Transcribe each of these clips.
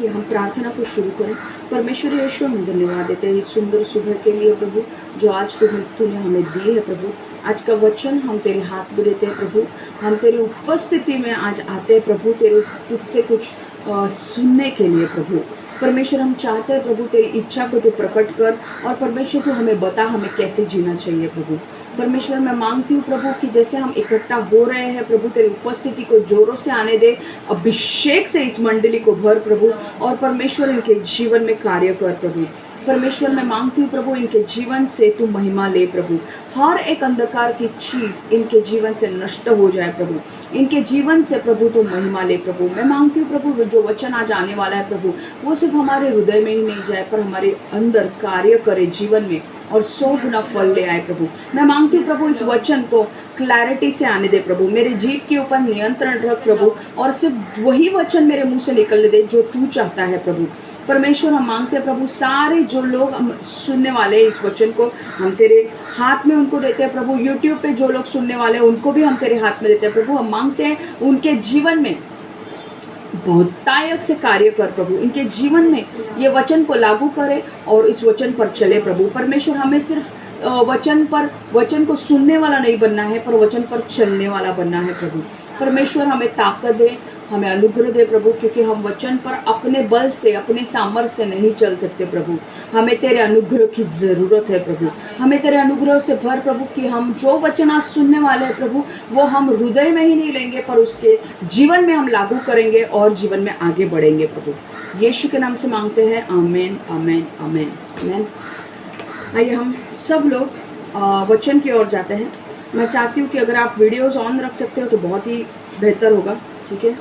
आइए हम प्रार्थना को शुरू करें। परमेश्वर यीशु, हम धन्यवाद देते हैं इस सुंदर सुबह के लिए प्रभु, जो आज तूने हमें दी है प्रभु। आज का वचन हम तेरे हाथ में देते हैं प्रभु। हम तेरी उपस्थिति में आज आते हैं प्रभु, तेरे तुझसे कुछ सुनने के लिए प्रभु। परमेश्वर, हम चाहते हैं प्रभु तेरी इच्छा को तू प्रकट कर, और परमेश्वर तू हमें बता हमें कैसे जीना चाहिए प्रभु। परमेश्वर, मैं मांगती हूँ प्रभु कि जैसे हम इकट्ठा हो रहे हैं प्रभु, तेरी उपस्थिति को जोरों से आने दे, अभिषेक से इस मंडली को भर प्रभु, और परमेश्वर इनके जीवन में कार्य कर प्रभु। परमेश्वर, मैं मांगती हूँ प्रभु इनके जीवन से तू महिमा ले प्रभु। हर एक अंधकार की चीज़ इनके जीवन से नष्ट हो जाए प्रभु। इनके जीवन से प्रभु तो महिमा ले प्रभु। मैं मांगती हूँ प्रभु जो वचन आज आने वाला है प्रभु, वो सिर्फ हमारे हृदय में ही नहीं जाए, पर हमारे अंदर कार्य करे जीवन में, और 100 गुना फल ले आए प्रभु। मैं मांगती हूँ प्रभु इस वचन को क्लैरिटी से आने दे प्रभु। मेरे जीभ के ऊपर नियंत्रण रख प्रभु, और सिर्फ वही वचन मेरे मुंह से निकलने दे जो तू चाहता है प्रभु। परमेश्वर, हम मांगते हैं प्रभु सारे जो लोग हम सुनने वाले हैं इस वचन को, हम तेरे हाथ में उनको देते हैं प्रभु। यूट्यूब पे जो लोग सुनने वाले हैं उनको भी हम तेरे हाथ में देते हैं प्रभु। हम मांगते हैं उनके जीवन में बहुतायत से कार्य कर प्रभु, इनके जीवन में ये वचन को लागू करे और इस वचन पर चले प्रभु। परमेश्वर, हमें सिर्फ वचन को सुनने वाला नहीं बनना है, पर वचन पर चलने वाला बनना है प्रभु। परमेश्वर, हमें ताकत दे, हमें अनुग्रह दे प्रभु, क्योंकि हम वचन पर अपने बल से, अपने सामर्थ्य से नहीं चल सकते प्रभु। हमें तेरे अनुग्रह की ज़रूरत है प्रभु। हमें तेरे अनुग्रह से भर प्रभु, कि हम जो वचन आज सुनने वाले हैं प्रभु, वो हम हृदय में ही नहीं लेंगे, पर उसके जीवन में हम लागू करेंगे और जीवन में आगे बढ़ेंगे प्रभु। यीशु के नाम से मांगते हैं, आमीन आमीन आमीन आमीन। आइए हम सब लोग वचन की ओर जाते हैं। मैं चाहती हूँ कि अगर आप वीडियोज़ ऑन रख सकते हो तो बहुत ही बेहतर होगा, ठीक है।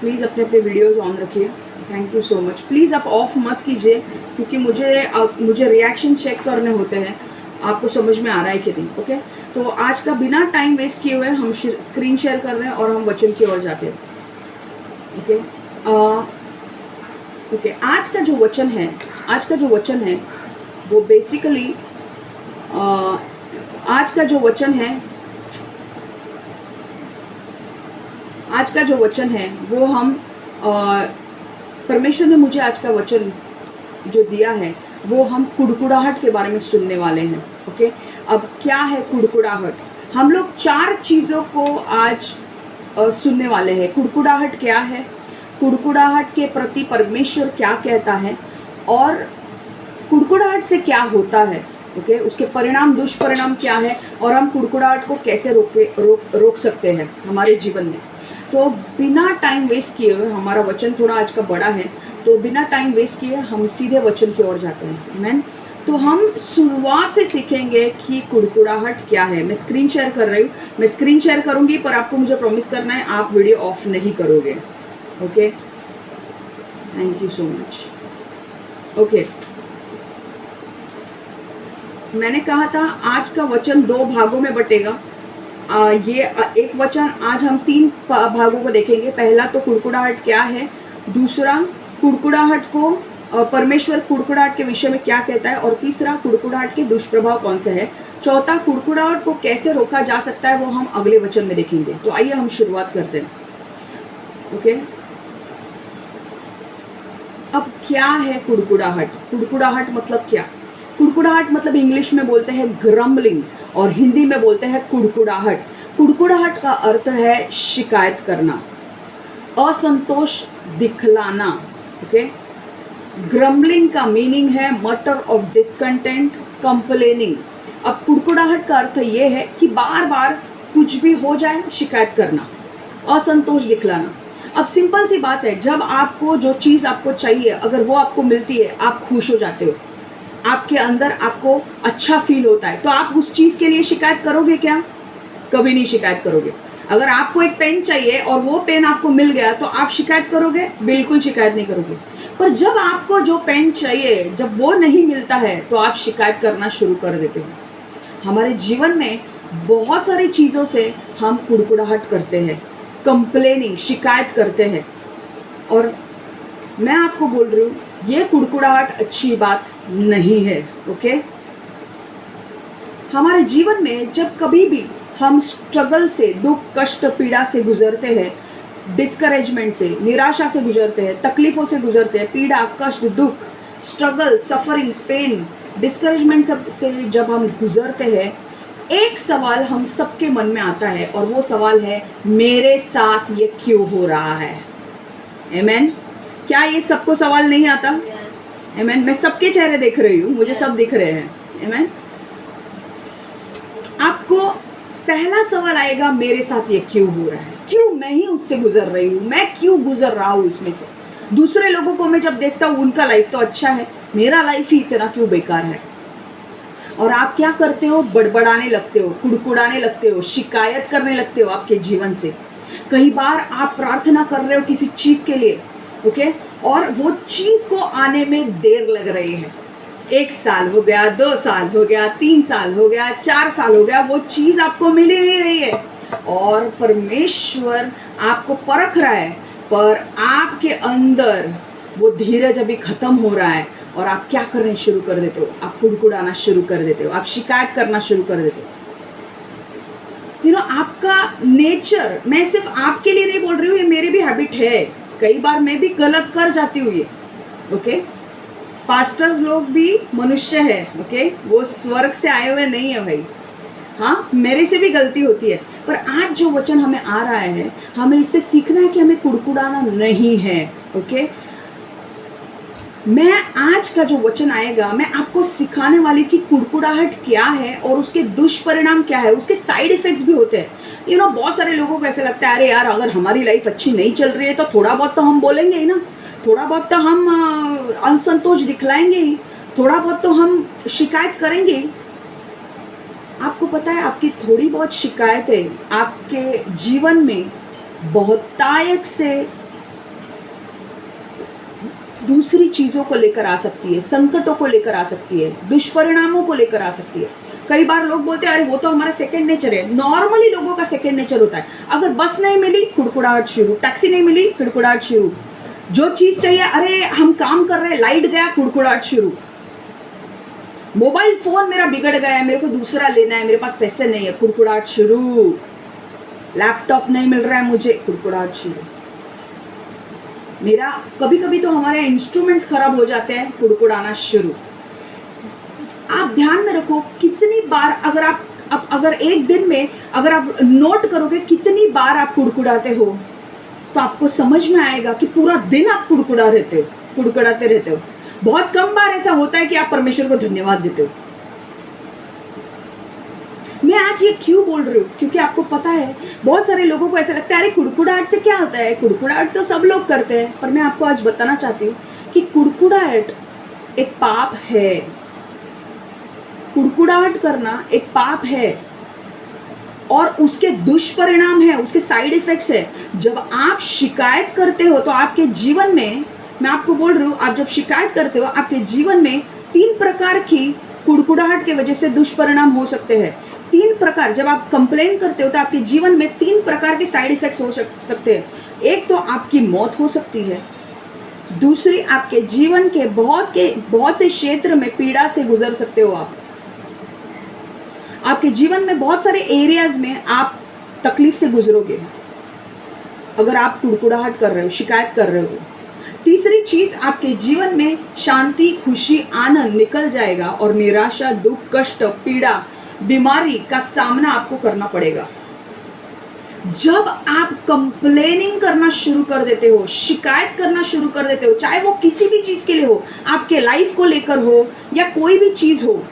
प्लीज़ अपने अपने वीडियोज़ ऑन रखिए, thank you so much. Please आप ऑफ मत कीजिए, क्योंकि मुझे रिएक्शन चेक करने होते हैं, आपको समझ में आ रहा है कि नहीं, ओके। तो आज का बिना टाइम वेस्ट किए हुए हम स्क्रीन शेयर कर रहे हैं और हम वचन की ओर जाते हैं, ओके। ओके, आज का जो वचन है वो बेसिकली आज का जो वचन है वो हम परमेश्वर ने मुझे आज का वचन जो दिया है वो हम कुड़कुड़ाहट के बारे में सुनने वाले हैं, ओके। अब क्या है कुड़कुड़ाहट? हम लोग 4 चीज़ों को आज सुनने वाले हैं। कुड़कुड़ाहट क्या है, कुड़कुड़ाहट के प्रति परमेश्वर क्या कहता है, और कुड़कुड़ाहट से क्या होता है, ओके। उसके परिणाम, दुष्परिणाम क्या है, और हम कुड़कुड़ाहट को कैसे रोक सकते हैं हमारे जीवन में। तो बिना टाइम वेस्ट किए हुए, हमारा वचन थोड़ा आज का बड़ा है, तो बिना टाइम वेस्ट किए हम सीधे वचन की ओर जाते हैं, आमीन। तो हम शुरुआत से सीखेंगे कि कुड़कुड़ाहट क्या है। मैं स्क्रीन शेयर कर रही हूँ, मैं स्क्रीन शेयर करूँगी, पर आपको मुझे प्रॉमिस करना है आप वीडियो ऑफ नहीं करोगे, okay. Thank you so much, okay. मैंने कहा था आज का वचन 2 भागों में बटेगा। ये एक वचन आज हम 3 भागों को देखेंगे। पहला तो कुड़कुड़ाहट क्या है, दूसरा कुड़कुड़ाहट को परमेश्वर कुड़कुड़ाहट के विषय में क्या कहता है, और तीसरा कुड़कुड़ाहट के दुष्प्रभाव कौन से है, चौथा कुड़कुड़ाहट को कैसे रोका जा सकता है, वो हम अगले वचन में देखेंगे। तो आइए हम शुरुआत करते हैं, ओके। अब क्या है कुड़कुड़ाहट? कुड़कुड़ाहट मतलब क्या? कुड़कुड़ाहट मतलब इंग्लिश में बोलते हैं ग्रम्बलिंग, और हिंदी में बोलते हैं कुड़कुड़ाहट। कुड़कुड़ाहट का अर्थ है शिकायत करना, असंतोष दिखलाना, ओके। ग्रम्बलिंग का मीनिंग है मटर ऑफ डिस्कंटेंट, कंप्लेनिंग। अब कुड़कुड़ाहट का अर्थ ये है कि बार बार कुछ भी हो जाए शिकायत करना, असंतोष दिखलाना। अब सिंपल सी बात है, जब आपको जो चीज़ आपको चाहिए अगर वो आपको मिलती है, आप खुश हो जाते हो, आपके अंदर आपको अच्छा फील होता है, तो आप उस चीज़ के लिए शिकायत करोगे क्या? कभी नहीं शिकायत करोगे। अगर आपको एक पेन चाहिए और वो पेन आपको मिल गया तो आप शिकायत करोगे? बिल्कुल शिकायत नहीं करोगे। पर जब आपको जो पेन चाहिए जब वो नहीं मिलता है तो आप शिकायत करना शुरू कर देते हो। हमारे जीवन में बहुत सारी चीज़ों से हम कुड़कुड़ाहट करते हैं, कंप्लेनिंग, शिकायत करते हैं, और मैं आपको बोल रही हूँ ये कुड़कुड़ाहट अच्छी बात नहीं है, ओके। हमारे जीवन में जब कभी भी हम स्ट्रगल से, दुख, कष्ट, पीड़ा से गुजरते हैं, डिस्करेजमेंट से, निराशा से गुजरते हैं, तकलीफों से गुजरते हैं, पीड़ा, कष्ट, दुख, स्ट्रगल, सफरिंग, पेन, डिस्करेजमेंट से जब हम गुजरते हैं, एक सवाल हम सबके मन में आता है और वो सवाल है, मेरे साथ ये क्यों हो रहा है? आमेन। क्या ये सबको सवाल नहीं आता? आमेन। मैं सबके चेहरे देख रही हूँ, मुझे सब दिख रहे हैं। आमेन। आपको पहला सवाल आएगा, मेरे साथ ये क्यों हो रहा है? क्यों मैं ही उससे गुजर रही हूँ? मैं क्यों गुजर रहा हूँ इसमें से? दूसरे लोगों को मैं जब देखता हूँ उनका लाइफ तो अच्छा है, मेरा लाइफ ही इतना क्यों बेकार है? और आप क्या करते हो? बड़बड़ाने लगते हो, कुड़कुड़ाने लगते हो, शिकायत करने लगते हो आपके जीवन से। कई बार आप प्रार्थना कर रहे हो किसी चीज के लिए, ओके, और वो चीज को आने में देर लग रही है। 1 साल हो गया, 2 साल हो गया, 3 साल हो गया, 4 साल हो गया, वो चीज आपको मिल ही नहीं रही है और परमेश्वर आपको परख रहा है, पर आपके अंदर वो धीरज अभी खत्म हो रहा है और आप क्या करने शुरू कर देते हो? आप कुड़कुड़ाना शुरू कर देते हो, आप शिकायत करना शुरू कर देते हो। आपका नेचर, मैं सिर्फ आपके लिए नहीं बोल रही हूँ, ये मेरी भी हैबिट है। कई बार मैं भी गलत कर जाती हूँ ये, ओके। पास्टर्स लोग भी मनुष्य है, ओके, वो स्वर्ग से आए हुए नहीं है भाई। हाँ, मेरे से भी गलती होती है, पर आज जो वचन हमें आ रहा है, हमें इससे सीखना है कि हमें कुड़कुड़ाना नहीं है, ओके। मैं आज का जो वचन आएगा, मैं आपको सिखाने वाली कि कुड़कुड़ाहट क्या है और उसके दुष्परिणाम क्या है, उसके साइड इफेक्ट्स भी होते हैं। बहुत सारे लोगों को ऐसे लगता है, अरे यार, अगर हमारी लाइफ अच्छी नहीं चल रही है तो थोड़ा बहुत तो हम बोलेंगे ही ना, थोड़ा बहुत तो हम असंतोष दिखलाएंगे ही, थोड़ा बहुत तो हम शिकायत करेंगे ही। आपको पता है, आपकी थोड़ी बहुत शिकायतें आपके जीवन में बहुतायत से दूसरी चीज़ों को लेकर आ सकती है, संकटों को लेकर आ सकती है, दुष्परिणामों को लेकर आ सकती है। कई बार लोग बोलते हैं, अरे वो तो हमारा सेकंड नेचर है। नॉर्मली लोगों का सेकंड नेचर होता है। अगर बस नहीं मिली, कुड़कुड़ाहट शुरू, टैक्सी नहीं मिली, कुड़कुड़ाहट शुरू, जो चीज़ चाहिए, अरे हम काम कर रहे हैं, लाइट गया, कुड़कुड़ाहट शुरू, मोबाइल फोन मेरा बिगड़ गया है, मेरे को दूसरा लेना है, मेरे पास पैसे नहीं है, कुड़कुड़ाहट शुरू, लैपटॉप नहीं मिल रहा है मुझे, कुड़कुड़ाहट शुरू। मेरा कभी कभी तो हमारे इंस्ट्रूमेंट्स खराब हो जाते हैं, कुड़कुड़ाना शुरू। आप ध्यान में रखो, कितनी बार अगर एक दिन में अगर आप नोट करोगे कितनी बार आप कुड़कुड़ाते हो, तो आपको समझ में आएगा कि पूरा दिन आप कुड़कुड़ाते रहते हो। बहुत कम बार ऐसा होता है कि आप परमेश्वर को धन्यवाद देते हो। मैं आज ये क्यों बोल रही हूँ? क्योंकि आपको पता है, बहुत सारे लोगों को ऐसा लगता है, अरे कुड़कुड़ाहट से क्या होता है, कुड़कुड़ाहट तो सब लोग करते हैं। पर मैं आपको आज बताना चाहती हूँ कि कुड़कुड़ाहट एक पाप है। कुड़कुड़ाहट करना एक पाप है और उसके दुष्परिणाम है, उसके साइड इफेक्ट्स है। जब आप शिकायत करते हो तो आपके जीवन में, मैं आपको बोल रही हूँ, आप जब शिकायत करते हो, आपके जीवन में 3 प्रकार की कुड़कुड़ाहट के वजह से दुष्परिणाम हो सकते हैं। 3 प्रकार, जब आप कंप्लेन करते हो तो आपके जीवन में 3 प्रकार के साइड इफेक्ट्स हो सकते हैं। एक तो आपकी मौत हो सकती है, दूसरी आपके जीवन के बहुत से क्षेत्र में पीड़ा से गुजर सकते हो। आपके जीवन में बहुत सारे एरियाज में आप तकलीफ से गुजरोगे अगर आप कुड़कुड़ाहट कर रहे हो, शिकायत कर रहे हो। तीसरी चीज, आपके जीवन में शांति, खुशी, आनंद निकल जाएगा और निराशा, दुख, कष्ट, पीड़ा, बीमारी का सामना आपको करना पड़ेगा। जब आप कंप्लेनिंग करना शुरू कर देते हो, शिकायत करना शुरू कर देते हो, चाहे वो किसी भी चीज के लिए हो, आपके लाइफ को लेकर हो या कोई भी चीज हो,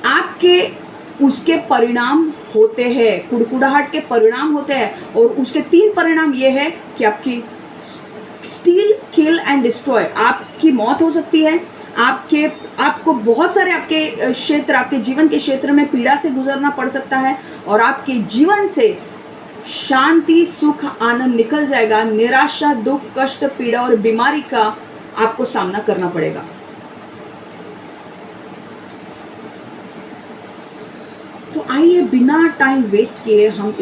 आपके उसके परिणाम होते हैं, कुड़कुड़ाहट के परिणाम होते हैं। और उसके 3 परिणाम ये है कि आपकी स्टील, किल एंड डिस्ट्रॉय, आपकी मौत हो सकती है, आपको बहुत सारे आपके क्षेत्र, आपके जीवन के क्षेत्र में पीड़ा से गुजरना पड़ सकता है और आपके जीवन से शांति, सुख, आनंद निकल जाएगा। निराशा, दुख, कष्ट, पीड़ा और बीमारी का आपको सामना करना पड़ेगा। तो आइए बिना टाइम वेस्ट किए हम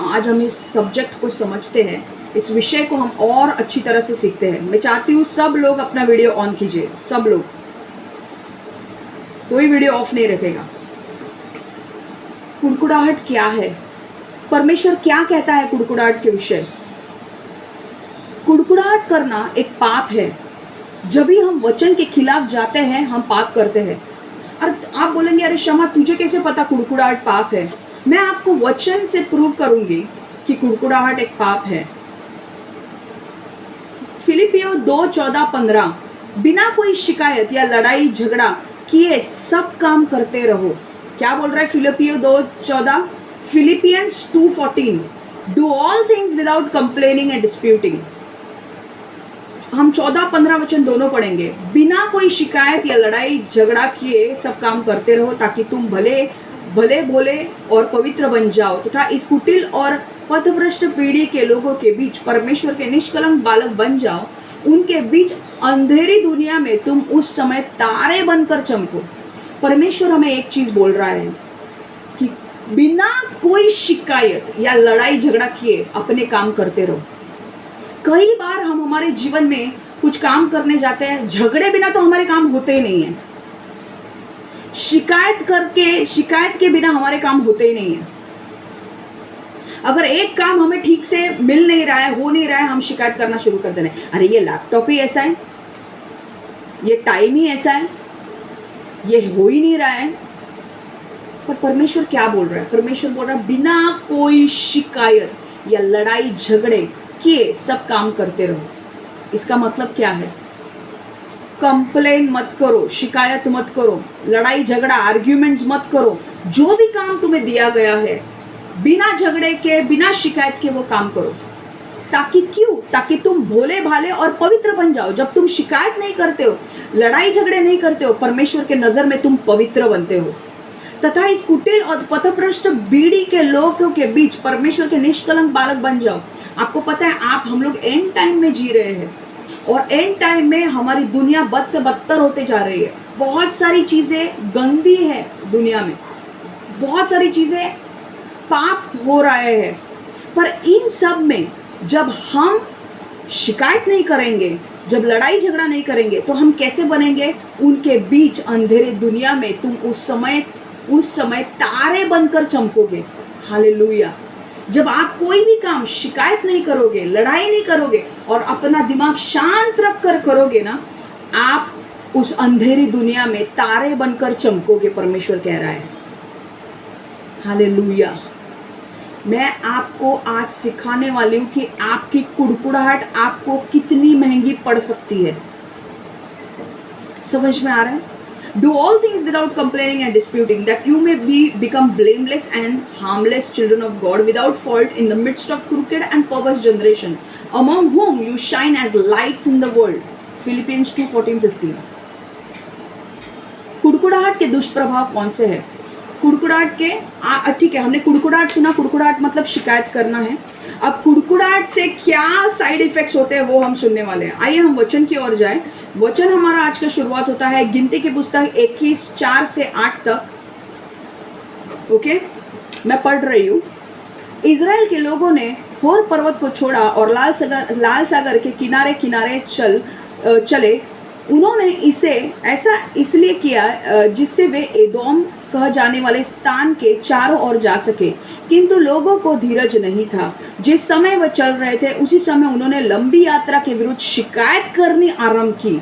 आज हम इस सब्जेक्ट को समझते हैं, इस विषय को हम और अच्छी तरह से सीखते हैं। मैं चाहती हूँ सब लोग अपना वीडियो ऑन कीजिए, सब लोग, कोई वीडियो ऑफ नहीं रखेगा। कुड़कुड़ाहट क्या है? परमेश्वर क्या कहता है कुड़कुड़ाहट के विषय? कुड़कुड़ाहट करना एक पाप है। जब भी हम वचन के खिलाफ जाते हैं हम पाप करते हैं। और आप बोलेंगे अरे क्षमा तुझे कैसे पता कुड़कुड़ाहट पाप है? मैं आपको वचन से प्रूव करूंगी कि कुड़कुड़ाहट एक पाप है। फिलिपियो 2:14-15, बिना कोई शिकायत या लड़ाई झगड़ा किए सब काम करते रहो। क्या बोल रहा है फिलिपियो 2:14? Philippians 2:14, do all things without complaining and disputing. हम 14-15 वचन दोनों पढ़ेंगे। बिना कोई शिकायत या लड़ाई झगड़ा किए सब काम करते रहो ताकि तुम भले भोले और पवित्र बन जाओ तथा इस कुटिल और पथभ्रष्ट पीढ़ी के लोगों के बीच परमेश्वर के निष्कलंक बालक बन जाओ। उनके बीच अंधेरी दुनिया में तुम उस समय तारे बनकर चमको। परमेश्वर हमें एक चीज बोल रहा है कि बिना कोई शिकायत या लड़ाई झगड़ा किए अपने काम करते रहो। कई बार हम हमारे जीवन में कुछ काम करने जाते हैं, झगड़े बिना तो हमारे काम होते ही नहीं है। शिकायत के बिना हमारे काम होते ही नहीं है। अगर एक काम हमें ठीक से मिल नहीं रहा है, हो नहीं रहा है, हम शिकायत करना शुरू कर देना है। अरे ये लैपटॉप ही ऐसा है, ये टाइम ही ऐसा है, ये हो ही नहीं रहा है। पर परमेश्वर क्या बोल रहा है? परमेश्वर बोल रहा है बिना कोई शिकायत या लड़ाई झगड़े किए सब काम करते रहो। इसका मतलब क्या है? कंप्लेन मत करो, शिकायत मत करो, लड़ाई झगड़ा आर्ग्यूमेंट्स मत करो। जो भी काम तुम्हें दिया गया है बिना झगड़े के बिना शिकायत के वो काम करो। ताकि तुम भोले भाले और पवित्र बन जाओ। जब तुम शिकायत नहीं करते हो, लड़ाई झगड़े नहीं करते हो, परमेश्वर के नजर में तुम पवित्र बनते हो तथा इस कुटिल और पथभ्रष्ट पीढ़ी के लोगों के बीच परमेश्वर के निष्कलंक बालक बन जाओ। आपको पता है हम लोग एंड टाइम में जी रहे हैं और एंड टाइम में हमारी दुनिया बद से बदतर होते जा रही है। बहुत सारी चीजें गंदी है दुनिया में, बहुत सारी चीजें पाप हो रहे हैं। पर इन सब में जब हम शिकायत नहीं करेंगे, जब लड़ाई झगड़ा नहीं करेंगे तो हम कैसे बनेंगे? उनके बीच अंधेरे दुनिया में तुम उस समय तारे बनकर चमकोगे। हालेलुया। जब आप कोई भी काम शिकायत नहीं करोगे, लड़ाई नहीं करोगे और अपना दिमाग शांत रख कर करोगे ना, आप उस अंधेरी दुनिया में तारे बनकर चमकोगे। परमेश्वर कह रहा है। हालेलुया। मैं आपको आज सिखाने वाली हूँ कि आपकी कुड़कुड़ाहट आपको कितनी महंगी पड़ सकती है। समझ में आ रहा है? Do all things without complaining and disputing, that you may become blameless and harmless children of God, without fault in the midst of crooked and perverse generation, among whom you shine as lights in the world. Philippians 2:14-15. कुड़कुड़ाहट के दुष्प्रभाव कौन से हैं? कुड़कुड़ाहट के ठीक है, हमने कुड़कुड़ाहट सुना। कुड़कुड़ाहट मतलब शिकायत करना है। अब कुड़कुड़ाहट से क्या साइड इफेक्ट्स होते हैं वो हम सुनने वाले हैं। आइए हम वचन की ओर जाएं। वचन हमारा आज का शुरुआत होता है गिनती की पुस्तक 21:4 से 8 तक। ओके, मैं पढ़ रही हूँ। इजराइल के लोगों ने होर पर्वत को छोड़ा और लाल सागर के किनारे किनारे चले। उन्होंने इसे ऐसा इसलिए किया जिससे वे एदोम कह जाने वाले स्थान के चारों ओर जा सके, किंतु लोगों को धीरज नहीं था। जिस समय वह चल रहे थे उसी समय उन्होंने लंबी यात्रा के विरुद्ध शिकायत करनी आरंभ की।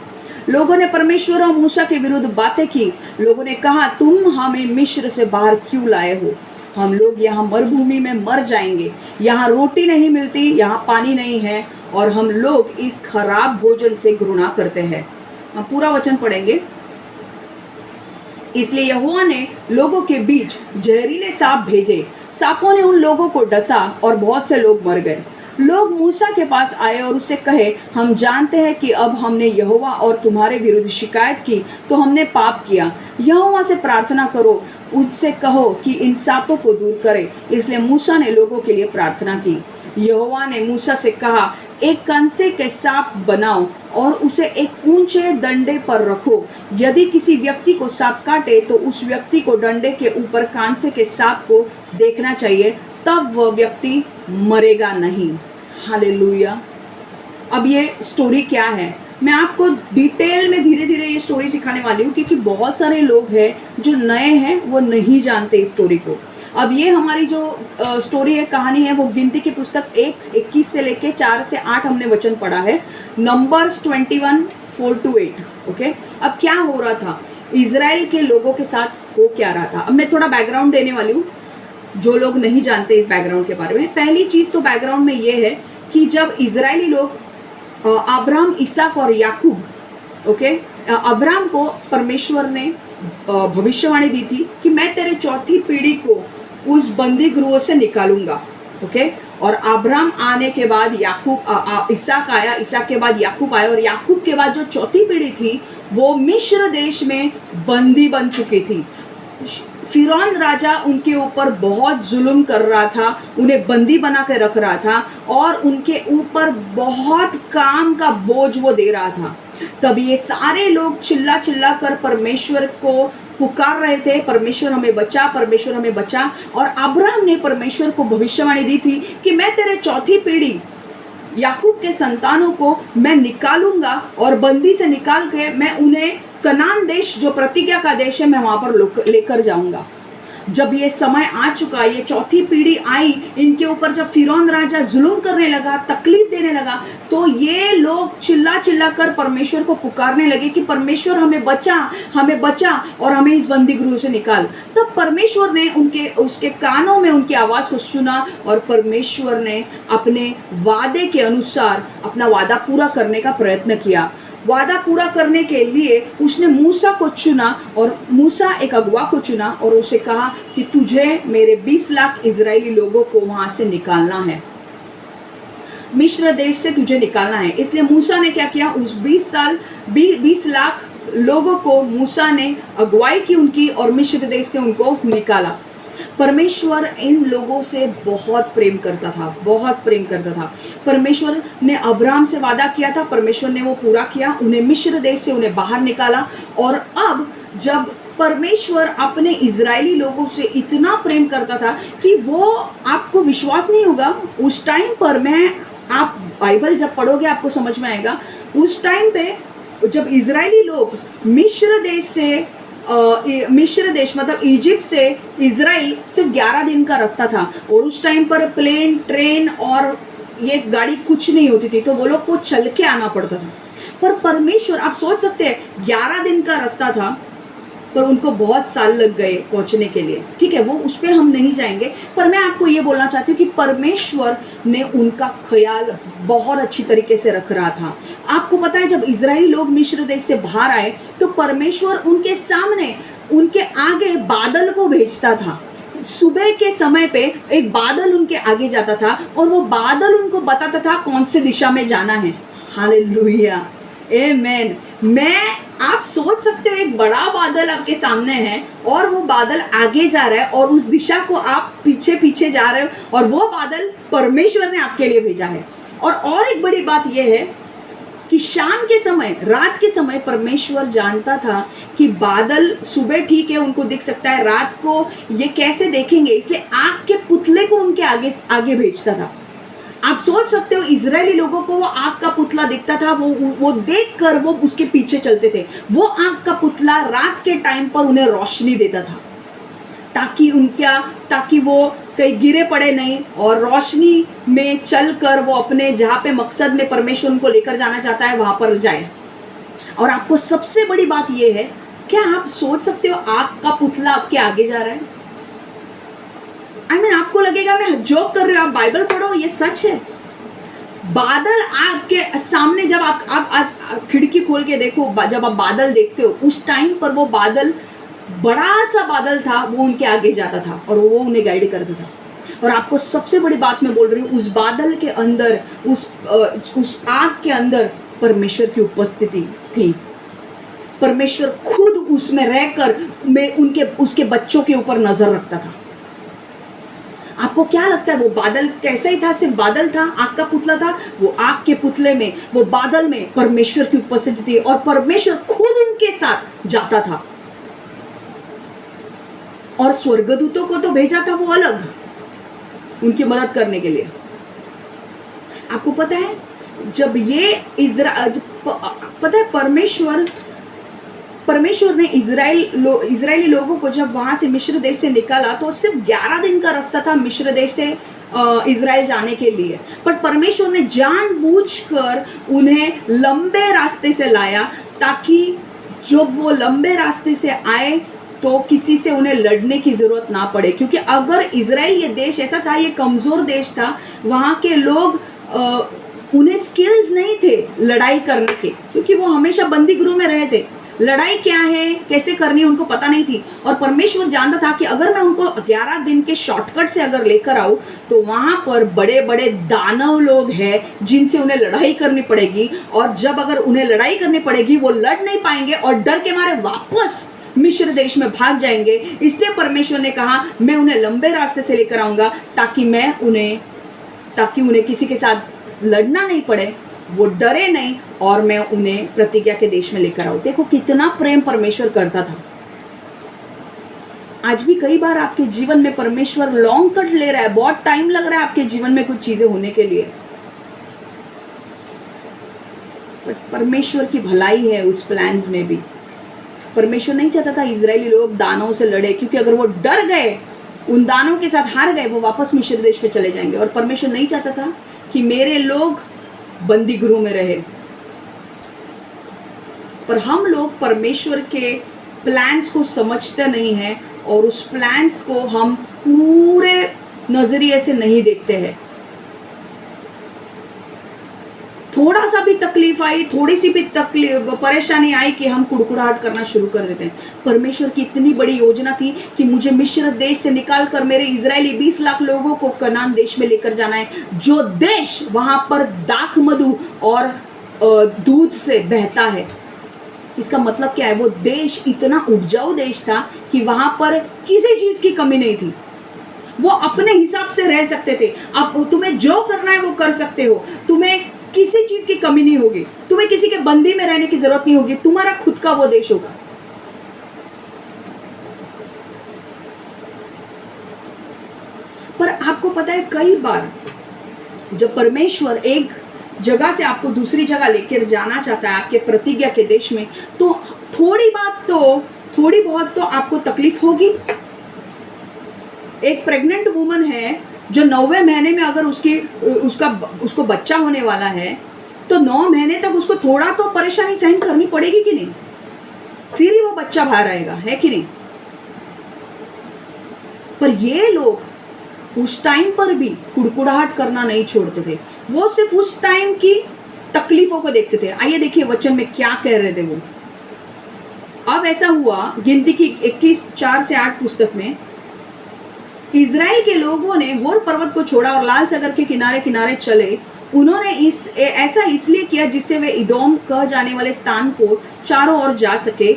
लोगों ने परमेश्वर और मूसा के विरुद्ध बातें की। लोगों ने कहा, तुम हमें मिस्र से बाहर क्यों लाए हो? हम लोग यहाँ मरुभूमि में मर जाएंगे। यहाँ रोटी नहीं मिलती, यहाँ पानी नहीं है और हम लोग इस खराब भोजन से घृणा करते हैं। हम पूरा वचन पढ़ेंगे। इसलिए यहोवा ने लोगों के बीच जहरीले सांप भेजे। सांपों ने उन लोगों को डसा और बहुत से लोग मर गए। लोग मूसा के पास आए और उससे कहे, हम जानते हैं कि अब हमने यहोवा और तुम्हारे विरुद्ध शिकायत की तो हमने पाप किया। यहोवा से प्रार्थना करो, उससे कहो कि इन सांपों को दूर करे। इसलिए मूसा ने लोगों के लिए प्रार्थना की। यहोवा ने मूसा से कहा, एक कंसे के सांप बनाओ और उसे एक ऊंचे डंडे पर रखो। यदि किसी व्यक्ति को सांप काटे तो उस व्यक्ति को डंडे के ऊपर कांसे के सांप को देखना चाहिए, तब वह व्यक्ति मरेगा नहीं। हालेलुया। अब ये स्टोरी क्या है, मैं आपको डिटेल में धीरे धीरे ये स्टोरी सिखाने वाली हूँ, क्योंकि बहुत सारे लोग हैं जो नए हैं, वो नहीं जानते इस स्टोरी को। अब ये हमारी जो स्टोरी है, कहानी है, वो गिनती की पुस्तक 1:21 से लेके 4 से 8 हमने वचन पढ़ा है, नंबर्स 21 4 to 8। ओके, अब क्या हो रहा था इजराइल के लोगों के साथ, हो क्या रहा था। अब मैं थोड़ा बैकग्राउंड देने वाली हूँ जो लोग नहीं जानते इस बैकग्राउंड के बारे में। पहली चीज तो बैकग्राउंड में ये है कि जब इजरायली लोग अब्राहम, इसहाक और याकूब, ओके, अब्राहम को परमेश्वर ने भविष्यवाणी दी थी कि मैं तेरे चौथी पीढ़ी को उस बंदी गृह से निकालूंगा। ओके, और अब्राहम आने के बाद याकूब, इसहाक आया, इसहाक के बाद याकूब आया, और याकूब के बाद जो चौथी पीढ़ी थी वो मिस्र देश में बंदी बन चुकी थी। फिरौन राजा उनके ऊपर बहुत जुल्म कर रहा था, उन्हें बंदी बना के रख रहा था और उनके ऊपर बहुत काम का बोझ वो दे रहा था। तब ये सारे लोग चिल्ला चिल्ला कर परमेश्वर को पुकार रहे थे, परमेश्वर हमें बचा, परमेश्वर हमें बचा। और अब्राहम ने परमेश्वर को भविष्यवाणी दी थी कि मैं तेरे चौथी पीढ़ी याकूब के संतानों को मैं निकालूंगा और बंदी से निकाल के मैं उन्हें कनान देश, जो प्रतिज्ञा का देश है, मैं वहां पर लेकर जाऊंगा। जब ये समय आ चुका, ये चौथी पीढ़ी आई, इनके ऊपर जब फिरौन राजा जुल्म करने लगा, तकलीफ देने लगा, तो ये लोग चिल्ला चिल्ला कर परमेश्वर को पुकारने लगे कि परमेश्वर हमें बचा, हमें बचा और हमें इस बंदी गृह से निकाल। तब परमेश्वर ने उसके कानों में उनकी आवाज को सुना और परमेश्वर ने अपने वादे के अनुसार अपना वादा पूरा करने का प्रयत्न किया। वादा पूरा करने के लिए उसने मूसा को चुना, और मूसा एक अगुवा को चुना और उसे कहा कि तुझे मेरे 20 लाख इजरायली लोगों को वहां से निकालना है, मिस्र देश से तुझे निकालना है। इसलिए मूसा ने क्या किया, उस 20 लाख लोगों को मूसा ने अगुवाई की उनकी और मिस्र देश से उनको निकाला। परमेश्वर इन लोगों से बहुत प्रेम करता था, बहुत प्रेम करता था। परमेश्वर ने अब्राहम से वादा किया था, परमेश्वर ने वो पूरा किया, उन्हें मिस्र देश से उन्हें बाहर निकाला। और अब जब परमेश्वर अपने इजरायली लोगों से इतना प्रेम करता था कि वो, आपको विश्वास नहीं होगा, उस टाइम पर आप बाइबल जब पढ़ोगे आपको समझ में आएगा, उस टाइम पे जब इजरायली लोग मिस्र देश मतलब इजिप्ट से इजराइल सिर्फ 11 दिन का रास्ता था, और उस टाइम पर प्लेन, ट्रेन और ये गाड़ी कुछ नहीं होती थी, तो वो लोग को चल के आना पड़ता था। पर परमेश्वर, आप सोच सकते हैं 11 दिन का रास्ता था पर उनको बहुत साल लग गए पहुंचने के लिए। ठीक है, वो उस पर हम नहीं जाएंगे, पर मैं आपको ये बोलना चाहती हूँ कि परमेश्वर ने उनका ख्याल बहुत अच्छी तरीके से रख रहा था। आपको पता है, जब इजरायली लोग मिस्र देश से बाहर आए तो परमेश्वर उनके सामने, उनके आगे बादल को भेजता था। सुबह के समय पे एक बादल उनके आगे जाता था और वो बादल उनको बताता था कौन से दिशा में जाना है। हालेलुया, आमेन। आप सोच सकते हो, एक बड़ा बादल आपके सामने है और वो बादल आगे जा रहा है और उस दिशा को आप पीछे पीछे जा रहे हो, और वो बादल परमेश्वर ने आपके लिए भेजा है। और एक बड़ी बात यह है कि शाम के समय, रात के समय परमेश्वर जानता था कि बादल सुबह ठीक है उनको दिख सकता है, रात को ये कैसे देखेंगे, इसलिए आग के पुतले को उनके आगे भेजता था। आप सोच सकते हो, इजरायली लोगों को वो आग का पुतला दिखता था, वो देखकर वो उसके पीछे चलते थे। वो आग का पुतला रात के टाइम पर उन्हें रोशनी देता था, ताकि वो कहीं गिरे पड़े नहीं, और रोशनी में चलकर वो अपने जहाँ पे मकसद में परमेश्वर उनको लेकर जाना चाहता है वहां पर जाए। और आपको सबसे बड़ी बात ये है, क्या आप सोच सकते हो आग का पुतला आपके आगे जा रहा है? आपको लगेगा मैं जोक कर रही हूँ, आप बाइबल पढ़ो, ये सच है। बादल आपके सामने, जब आप आज खिड़की खोल के देखो, जब आप बादल देखते हो, उस टाइम पर वो बादल, बड़ा सा बादल था, वो उनके आगे जाता था और वो उन्हें गाइड करता था। और आपको सबसे बड़ी बात मैं बोल रही हूँ, उस बादल के अंदर, उस आग के अंदर परमेश्वर की उपस्थिति थी। परमेश्वर खुद उसमें रहकर उसके बच्चों के ऊपर नजर रखता था। आपको क्या लगता है वो बादल कैसा ही था? सिर्फ बादल था, आग का पुतला था? वो आग के पुतले में, वो बादल में परमेश्वर की उपस्थिति थी और परमेश्वर खुद उनके साथ जाता था। और स्वर्गदूतों को तो भेजा था वो अलग, उनकी मदद करने के लिए। आपको पता है, जब ये पता है परमेश्वर परमेश्वर ने इजरायली लोगों को जब वहां से मिस्र देश से निकाला तो सिर्फ 11 दिन का रास्ता था मिस्र देश से इजराइल जाने के लिए, पर परमेश्वर ने जानबूझकर उन्हें लंबे रास्ते से लाया ताकि जब वो लंबे रास्ते से आए तो किसी से उन्हें लड़ने की जरूरत ना पड़े। क्योंकि अगर इजराइल ये देश ऐसा था, ये कमजोर देश था, वहाँ के लोग उन्हें स्किल्स नहीं थे लड़ाई करने के, क्योंकि वो हमेशा बंदी गृह में रहे थे। लड़ाई क्या है, कैसे करनी, उनको पता नहीं थी। और परमेश्वर जानता था कि अगर मैं उनको 11 दिन के शॉर्टकट से अगर लेकर आऊं तो वहां पर बड़े बड़े दानव लोग हैं जिनसे उन्हें लड़ाई करनी पड़ेगी, और जब अगर उन्हें लड़ाई करनी पड़ेगी वो लड़ नहीं पाएंगे और डर के मारे वापस मिस्र देश में भाग जाएंगे। इसलिए परमेश्वर ने कहा मैं उन्हें लंबे रास्ते से लेकर आऊंगा ताकि उन्हें किसी के साथ लड़ना नहीं पड़े, वो डरे नहीं, और मैं उन्हें प्रतिज्ञा के देश में लेकर आऊं। देखो कितना प्रेम परमेश्वर करता था। आज भी कई बार आपके जीवन में परमेश्वर लॉन्ग कट ले रहा है, बहुत टाइम लग रहा है आपके जीवन में कुछ चीजें होने के लिए, बट परमेश्वर की भलाई है उस प्लान्स में भी। परमेश्वर नहीं चाहता था इजरायली लोग दानों से लड़े, क्योंकि अगर वो डर गए, उन दानों के साथ हार गए, वो वापस मिस्र देश पे चले जाएंगे। और परमेश्वर नहीं चाहता था कि मेरे लोग बंदी गृह में रहे। पर हम लोग परमेश्वर के प्लान्स को समझते नहीं हैं और उस प्लान्स को हम पूरे नजरिए से नहीं देखते हैं। थोड़ा सा भी तकलीफ आई, थोड़ी सी भी परेशानी आई कि हम कुड़कुड़ाहट करना शुरू कर देते हैं। परमेश्वर की इतनी बड़ी योजना थी कि मुझे मिस्र देश से निकाल कर मेरे इजरायली 20 लाख लोगों को कनान देश में लेकर जाना है, जो देश वहां पर दाख मधु और दूध से बहता है। इसका मतलब क्या है, वो देश इतना उपजाऊ देश था कि वहां पर किसी चीज की कमी नहीं थी। वो अपने हिसाब से रह सकते थे। अब तुम्हें जो करना है वो कर सकते हो, तुम्हें किसी चीज की कमी नहीं होगी, तुम्हें किसी के बंदी में रहने की जरूरत नहीं होगी, तुम्हारा खुद का वो देश होगा। पर आपको पता है कई बार जब परमेश्वर एक जगह से आपको दूसरी जगह लेकर जाना चाहता है आपके प्रतिज्ञा के देश में, तो थोड़ी बहुत तो आपको तकलीफ होगी। एक प्रेग्नेंट वुमन है जो 9वें महीने में अगर उसको बच्चा होने वाला है तो 9 महीने तक उसको थोड़ा तो परेशानी सहन करनी पड़ेगी कि नहीं, फिर ही वो बच्चा बाहर आएगा, है कि नहीं। पर ये लोग उस टाइम पर भी कुड़कुड़ाहट करना नहीं छोड़ते थे, वो सिर्फ उस टाइम की तकलीफों को देखते थे। आइए देखिए वचन में क्या कह रहे थे वो। अब ऐसा हुआ, गिनती की 21:4 से 8 पुस्तक में, इजराइल के लोगों ने होर पर्वत को छोड़ा और लाल सागर के किनारे किनारे चले। उन्होंने ऐसा इसलिए किया जिससे वे इदोम कह जाने वाले स्थान को चारों ओर जा सके,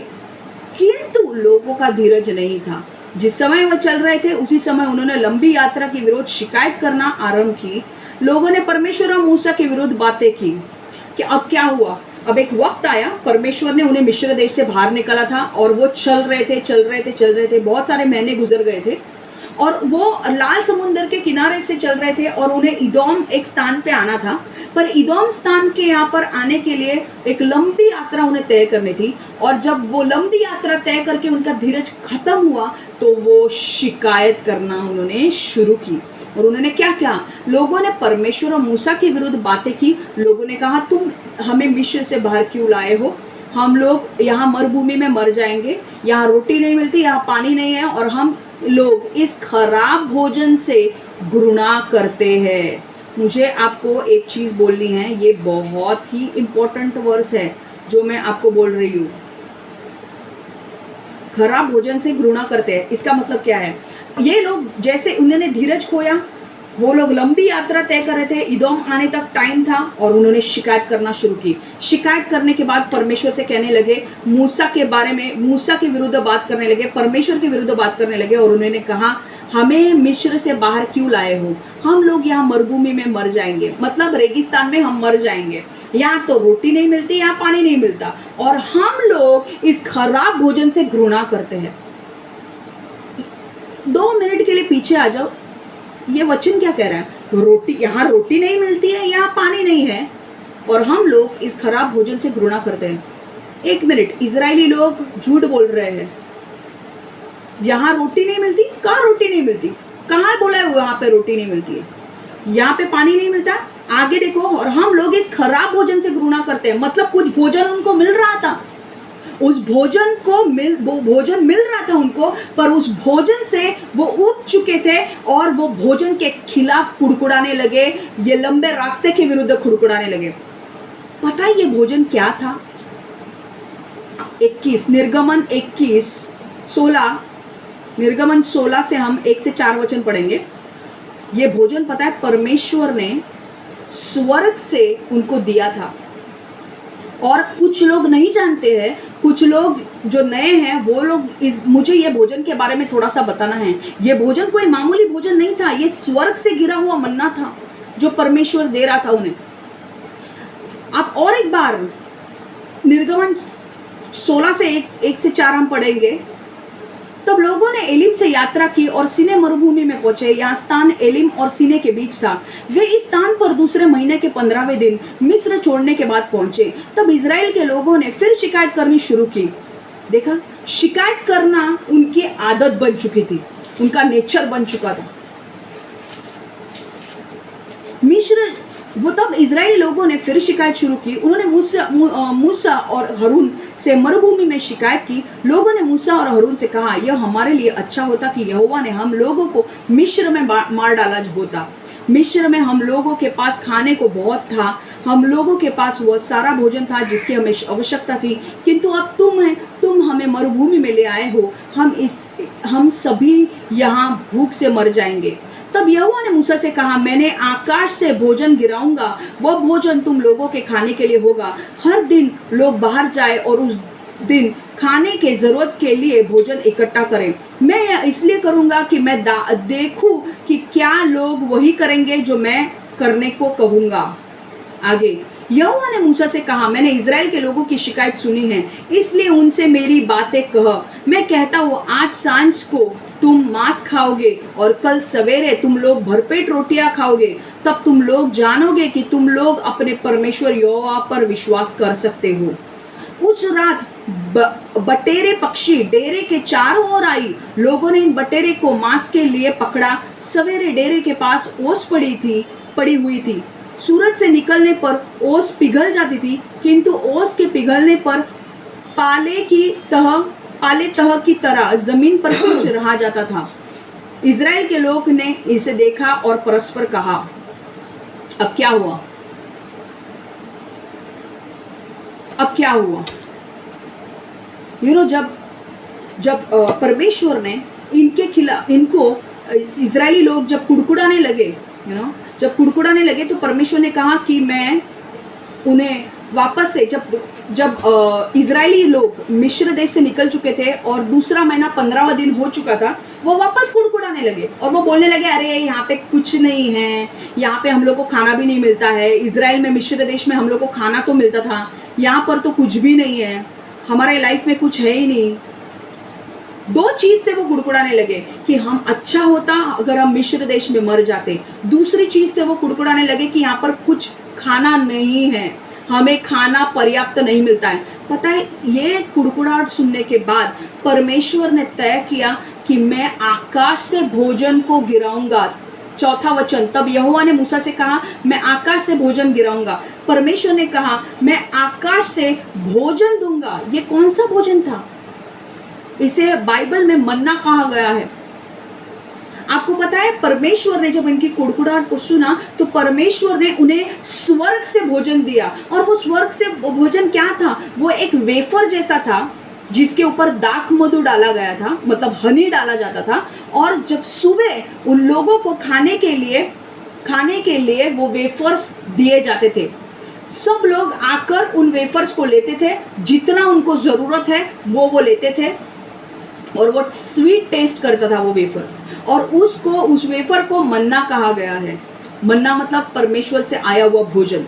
किंतु लोगों का धीरज नहीं था। जिस समय वह चल रहे थे उसी समय उन्होंने लंबी यात्रा के विरुद्ध शिकायत करना आरंभ की। लोगों ने परमेश्वर और मूसा के विरुद्ध बातें की कि अब क्या हुआ। अब एक वक्त आया, परमेश्वर ने उन्हें मिस्र देश से बाहर निकाला था और वो चल रहे थे, बहुत सारे महीने गुजर गए थे और वो लाल समुद्र के किनारे से चल रहे थे और उन्हें इदोम एक स्थान पे आना था। पर इदोम स्थान के यहाँ पर आने के लिए एक लंबी यात्रा उन्हें तय करनी थी, और जब वो लंबी यात्रा तय करके उनका धीरज खत्म हुआ तो वो शिकायत करना उन्होंने शुरू की। और उन्होंने क्या किया, लोगों ने परमेश्वर और मूसा के विरुद्ध बातें की। लोगों ने कहा तुम हमें मिस्र से बाहर क्यों लाए हो, हम लोग यहाँ मरुभूमि में मर जाएंगे, यहाँ रोटी नहीं मिलती, यहाँ पानी नहीं है, और हम लोग इस खराब भोजन से घृणा करते हैं। मुझे आपको एक चीज बोलनी है, ये बहुत ही इंपॉर्टेंट वर्स है जो मैं आपको बोल रही हूँ। खराब भोजन से घृणा करते हैं, इसका मतलब क्या है। ये लोग जैसे उन्होंने धीरज खोया, वो लोग लंबी यात्रा तय कर रहे थे, इदोम आने तक टाइम था और उन्होंने शिकायत करना शुरू की। शिकायत करने के बाद परमेश्वर से कहने लगे, मूसा के बारे में, मूसा के विरुद्ध बात करने लगे, परमेश्वर के विरुद्ध बात करने लगे। और उन्होंने कहा हमें मिस्र से बाहर क्यों लाए हो, हम लोग यहाँ मरुभूमि में मर जाएंगे, मतलब रेगिस्तान में हम मर जाएंगे, यहाँ तो रोटी नहीं मिलती, यहाँ पानी नहीं मिलता, और हम लोग इस खराब भोजन से घृणा करते हैं। 2 मिनट के लिए पीछे आ जाओ, ये वचन क्या कह रहा है, रोटी, यहाँ रोटी नहीं मिलती है, यहाँ पानी नहीं है, और हम लोग इस खराब भोजन से घृणा करते हैं। एक मिनट, इजरायली लोग झूठ बोल रहे हैं, यहाँ रोटी नहीं मिलती। कहाँ रोटी नहीं मिलती? कहाँ बोला है वहां पे रोटी नहीं मिलती है? यहाँ पे पानी नहीं मिलता। आगे देखो, और हम लोग इस खराब भोजन से घृणा करते हैं। मतलब कुछ भोजन उनको मिल रहा था, उस भोजन को वो भोजन मिल रहा था उनको, पर उस भोजन से वो उब चुके थे और वो भोजन के खिलाफ कुड़कुड़ाने लगे, ये लंबे रास्ते के विरुद्ध कुड़कुड़ाने लगे। पता है ये भोजन क्या था? 21 निर्गमन 16 से हम 1 से 4 वचन पढ़ेंगे। ये भोजन पता है परमेश्वर ने स्वर्ग से उनको दिया था। और कुछ लोग नहीं जानते हैं, कुछ लोग जो नए हैं वो लोग मुझे ये भोजन के बारे में थोड़ा सा बताना है। ये भोजन कोई मामूली भोजन नहीं था, ये स्वर्ग से गिरा हुआ मन्ना था जो परमेश्वर दे रहा था उन्हें। आप और एक बार निर्गमन 16 से 1 से 4 हम पढ़ेंगे। तब लोगों ने एलिम से यात्रा की और सीने मरुभूमि में पहुंचे। यहाँ स्थान एलिम और सीने के बीच था। वे इस स्थान पर दूसरे महीने के 15वें दिन मिस्र छोड़ने के बाद पहुंचे। तब इजराइल के लोगों ने फिर शिकायत करनी शुरू की। देखा, शिकायत करना उनकी आदत बन चुकी थी, उनका नेचर बन चुका था। वो तब इजरायली लोगों ने फिर शिकायत शुरू की। उन्होंने मूसा और हारून से मरुभूमि में शिकायत की। लोगों ने मूसा और हारून से कहा, यह हमारे लिए अच्छा होता कि यहोवा ने हम लोगों को मिस्र में मार डाला होता। मिस्र में हम लोगों के पास खाने को बहुत था, हम लोगों के पास वह सारा भोजन था जिसकी हमें आवश्यकता थी। किंतु अब तुम हमें मरुभूमि में ले आए हो, हम सभी यहाँ भूख से मर जाएंगे। तब यहोवा ने मूसा से कहा, मैंने आकाश से भोजन गिराऊंगा, वह भोजन तुम लोगों के खाने के लिए होगा। हर दिन लोग बाहर जाए और उस दिन खाने के जरूरत के लिए भोजन इकट्ठा करें। मैं यह इसलिए करूंगा कि मैं देखूं कि क्या लोग वही करेंगे जो मैं करने को कहूंगा। आगे यहोवा ने मूसा से कहा, मैंने इजराइल के लोगों की शिकायत सुनी है, इसलिए उनसे मेरी बातें कह। मैं कहता हूँ, आज सांझ को तुम मांस खाओगे और कल सवेरे तुम लोग भरपेट रोटियां खाओगे। तब तुम लोग जानोगे कि तुम लोग अपने परमेश्वर यहोवा पर विश्वास कर सकते हो। उस रात बटेरे पक्षी डेरे के चारों ओर आई। लोगों ने इन बटेरे को मांस के लिए पकड़ा। सवेरे डेरे के पास ओस पड़ी हुई थी। सूरज से निकलने पर ओस पिघल जाती थी, किंतु ओस के पिघलने पर पाले तह की तरह जमीन पर कुछ रहा जाता था। इजराइल के लोग ने इसे देखा और परस्पर कहा, अब क्या हुआ? अब क्या हुआ? जब परमेश्वर ने इनके खिलाफ, इनको इजरायली लोग जब कुड़कुड़ाने लगे, जब कुड़कुड़ाने लगे तो परमेश्वर ने कहा कि मैं उन्हें वापस से, जब इजरायली लोग मिस्र देश से निकल चुके थे और दूसरा महीना 15वां दिन हो चुका था, वो वापस कुड़कुड़ाने लगे और वो बोलने लगे, अरे यहाँ पे कुछ नहीं है, यहाँ पे हम लोग को खाना भी नहीं मिलता है। इजराइल में, मिस्र देश में हम लोग को खाना तो मिलता था, यहाँ पर तो कुछ भी नहीं है, हमारे लाइफ में कुछ है ही नहीं। दो चीज से वो कुड़कुड़ाने लगे कि हम अच्छा होता अगर हम मिस्र देश में मर जाते। दूसरी चीज से वो कुड़कुड़ाने लगे कि यहाँ पर कुछ खाना नहीं है, हमें खाना पर्याप्त नहीं मिलता है। पता है, ये कुड़कुड़ाहट सुनने के बाद परमेश्वर ने तय किया कि मैं आकाश से भोजन को गिराऊंगा। चौथा वचन, तब यहोवा ने मूसा से कहा, मैं आकाश से भोजन गिराऊंगा। परमेश्वर ने कहा, मैं आकाश से भोजन दूंगा। ये कौन सा भोजन था? इसे बाइबल में मन्ना कहा गया है। आपको पता है, परमेश्वर ने जब इनकी कुड़कुड़ाहट को सुना तो परमेश्वर ने उन्हें स्वर्ग से भोजन दिया। और वो स्वर्ग से भोजन क्या था? वो एक वेफर जैसा था जिसके ऊपर दाख मधु डाला गया था, मतलब हनी डाला जाता था। और जब सुबह उन लोगों को खाने के लिए वो वेफर्स दिए जाते थे। सब लोग आकर उन वेफर्स को लेते थे, जितना उनको जरूरत है वो लेते थे, और वो स्वीट टेस्ट करता था वो वेफर। और उस वेफर को मन्ना कहा गया है। मन्ना मतलब परमेश्वर से आया हुआ भोजन।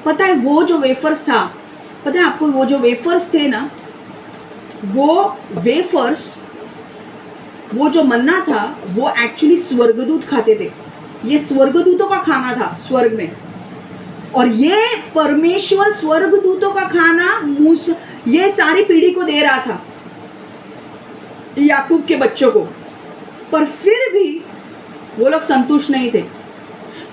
पता है, वो जो वेफर्स था, पता है आपको, वो जो वेफर्स थे ना, वो जो मन्ना था वो एक्चुअली स्वर्गदूत खाते थे। ये स्वर्गदूतों का खाना था स्वर्ग में। और ये परमेश्वर स्वर्गदूतों का खाना ये सारी पीढ़ी को दे रहा था, याकूब के बच्चों को, पर फिर भी वो लोग संतुष्ट नहीं थे।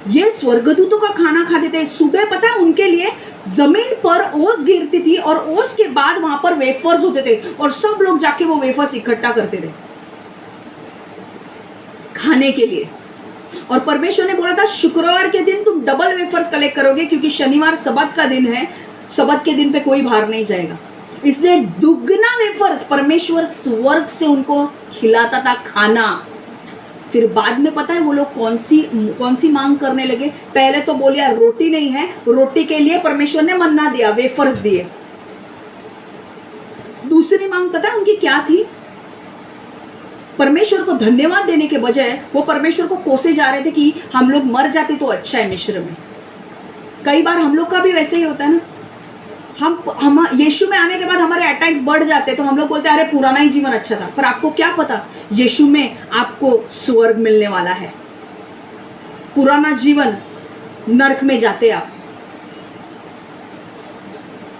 ये स्वर्गदूतों का खाना खाते थे। सुबह पता है उनके लिए जमीन पर ओस गिरती थी और ओस के बाद वहां पर वेफर्स होते थे और सब लोग जाके वो वेफर्स इकट्ठा करते थे खाने के लिए। और परमेश्वर ने बोला था शुक्रवार के दिन तुम डबल वेफर्स कलेक्ट करोगे, क्योंकि शनिवार सबत का दिन है, सबत के दिन पे कोई बाहर नहीं जाएगा, इसलिए दुगना वेफर्स परमेश्वर स्वर्ग से उनको खिलाता था खाना। फिर बाद में पता है वो लोग कौन सी मांग करने लगे। पहले तो बोलिया रोटी नहीं है, रोटी के लिए परमेश्वर ने मन्ना दिया, वेफर्स दिए। दूसरी मांग पता है उनकी क्या थी? परमेश्वर को धन्यवाद देने के बजाय वो परमेश्वर को कोसे जा रहे थे कि हम लोग मर जाते तो अच्छा है मिस्र में। कई बार हम लोग का भी वैसे ही होता है ना, हम यीशु में आने के बाद हमारे अटैक्स बढ़ जाते तो हम लोग बोलते हैं अरे पुराना ही जीवन अच्छा था। पर आपको क्या पता यीशु में आपको स्वर्ग मिलने वाला है। पुराना जीवन नरक में जाते आप,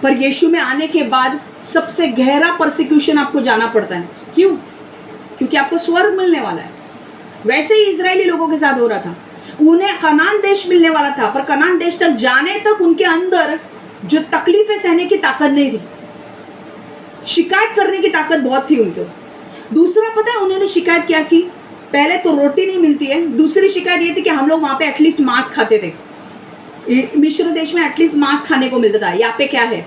पर यीशु में आने के बाद सबसे गहरा परसिक्यूशन आपको जाना पड़ता है। क्यों? क्योंकि आपको स्वर्ग मिलने वाला है। वैसे ही इजरायली लोगों के साथ हो रहा था, उन्हें कनान देश मिलने वाला था, पर कनान देश तक जाने तक उनके अंदर जो तकलीफें सहने की ताकत नहीं थी, शिकायत करने की ताकत बहुत थी उनको। दूसरा पता है उन्होंने शिकायत क्या की? पहले तो रोटी नहीं मिलती है, दूसरी शिकायत ये थी कि हम लोग वहां पे एटलीस्ट मांस खाते थे। मिस्र देश में एटलीस्ट मांस खाने को मिलता था, यहाँ पे क्या है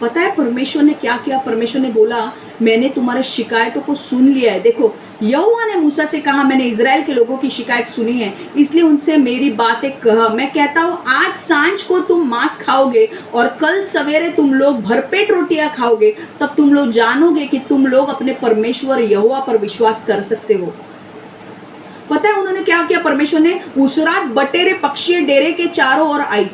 पता है? परमेश्वर ने क्या किया? परमेश्वर ने बोला मैंने तुम्हारे शिकायतों को सुन लिया है। देखो यहोवा ने मूसा से कहा मैंने इजराइल के लोगों की शिकायत सुनी है, इसलिए उनसे मेरी बातें कहा। मैं कहता हूँ आज सांझ को तुम मांस खाओगे और कल सवेरे तुम लोग भरपेट रोटियां खाओगे, तब तुम लोग जानोगे कि तुम लोग अपने परमेश्वर यहोवा पर विश्वास कर सकते हो। पता है उन्होंने क्या किया? परमेश्वर ने उस रात बटेरे पक्षी डेरे के चारों ओर आई।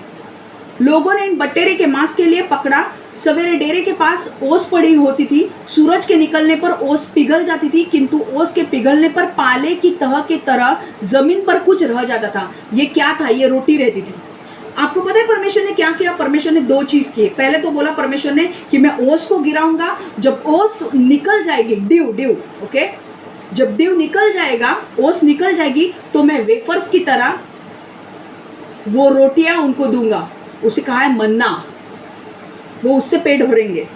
लोगों ने इन बटेरे के मांस के लिए पकड़ा। सवेरे डेरे के पास ओस पड़ी होती थी, सूरज के निकलने पर ओस पिघल जाती थी, किंतु ओस के पिघलने पर पाले की तह की तरह जमीन पर कुछ रह जाता था। ये क्या था? ये रोटी रहती थी। आपको पता है परमेश्वर ने क्या किया? परमेश्वर ने दो चीज की। पहले तो बोला परमेश्वर ने कि मैं ओस को गिराऊंगा, जब ओस निकल जाएगी, ड्यू ओके, जब ड्यू निकल जाएगा, ओस निकल जाएगी, तो मैं वेफर्स की तरह वो रोटियां उनको दूंगा। उसे कहा है मन्ना, वो उससे पेट भरेंगे।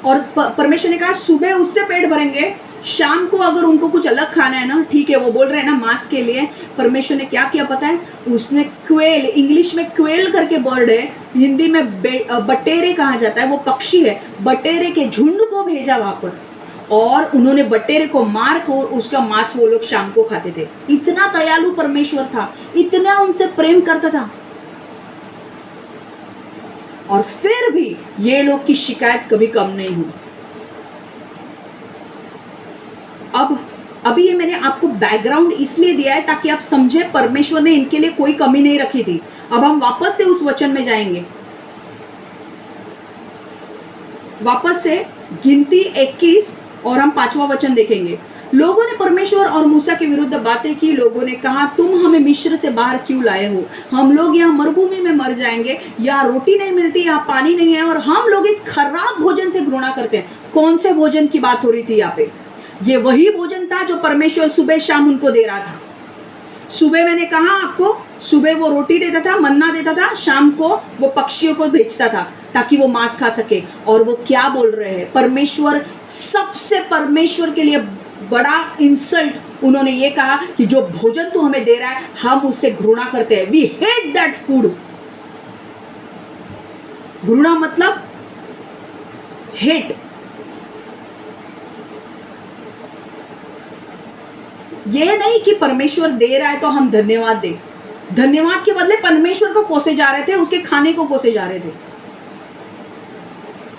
और परमेश्वर ने कहा सुबह उससे पेट भरेंगे, शाम को अगर उनको कुछ अलग खाना है ना, ठीक है, वो बोल रहे हैं ना मांस के लिए। परमेश्वर ने क्या किया पता है? उसने क्वेल, इंग्लिश में क्वेल करके बर्ड है, हिंदी में बटेरे कहा जाता है, वो पक्षी है, बटेरे के झुंड को भेजा वहां पर, और उन्होंने बटेरे को मार कर उसका मांस वो लोग शाम को खाते थे। इतना दयालु परमेश्वर था, इतना उनसे प्रेम करता था, और फिर भी ये लोग की शिकायत कभी कम नहीं हुई। अभी ये मैंने आपको बैकग्राउंड इसलिए दिया है ताकि आप समझे परमेश्वर ने इनके लिए कोई कमी नहीं रखी थी। अब हम वापस से उस वचन में जाएंगे, वापस से गिनती 21 और हम 5वां वचन देखेंगे। लोगों ने परमेश्वर और मूसा के विरुद्ध बातें की। लोगों ने कहा तुम हमें मिस्र से बाहर क्यों लाए हो? हम लोग यहाँ मरुभूमि में मर जाएंगे, यहाँ रोटी नहीं मिलती, यहाँ पानी नहीं है, और हम लोग इस खराब भोजन से घृणा करते हैं। कौन से भोजन की बात हो रही थी यहाँ पे? ये वही भोजन था जो परमेश्वर सुबह शाम उनको दे रहा था। सुबह मैंने कहा आपको, सुबह वो रोटी देता था, मन्ना देता था, शाम को वो पक्षियों को भेजता था ताकि वो मांस खा सके। और वो क्या बोल रहे हैं? परमेश्वर, सबसे परमेश्वर के लिए बड़ा इंसल्ट उन्होंने ये कहा कि जो भोजन तू हमें दे रहा है हम उससे घृणा करते हैं। We hate that food. घृणा मतलब हेट। ये नहीं कि परमेश्वर दे रहा है तो हम धन्यवाद दें। धन्यवाद के बदले परमेश्वर को कोसे जा रहे थे, उसके खाने को कोसे जा रहे थे।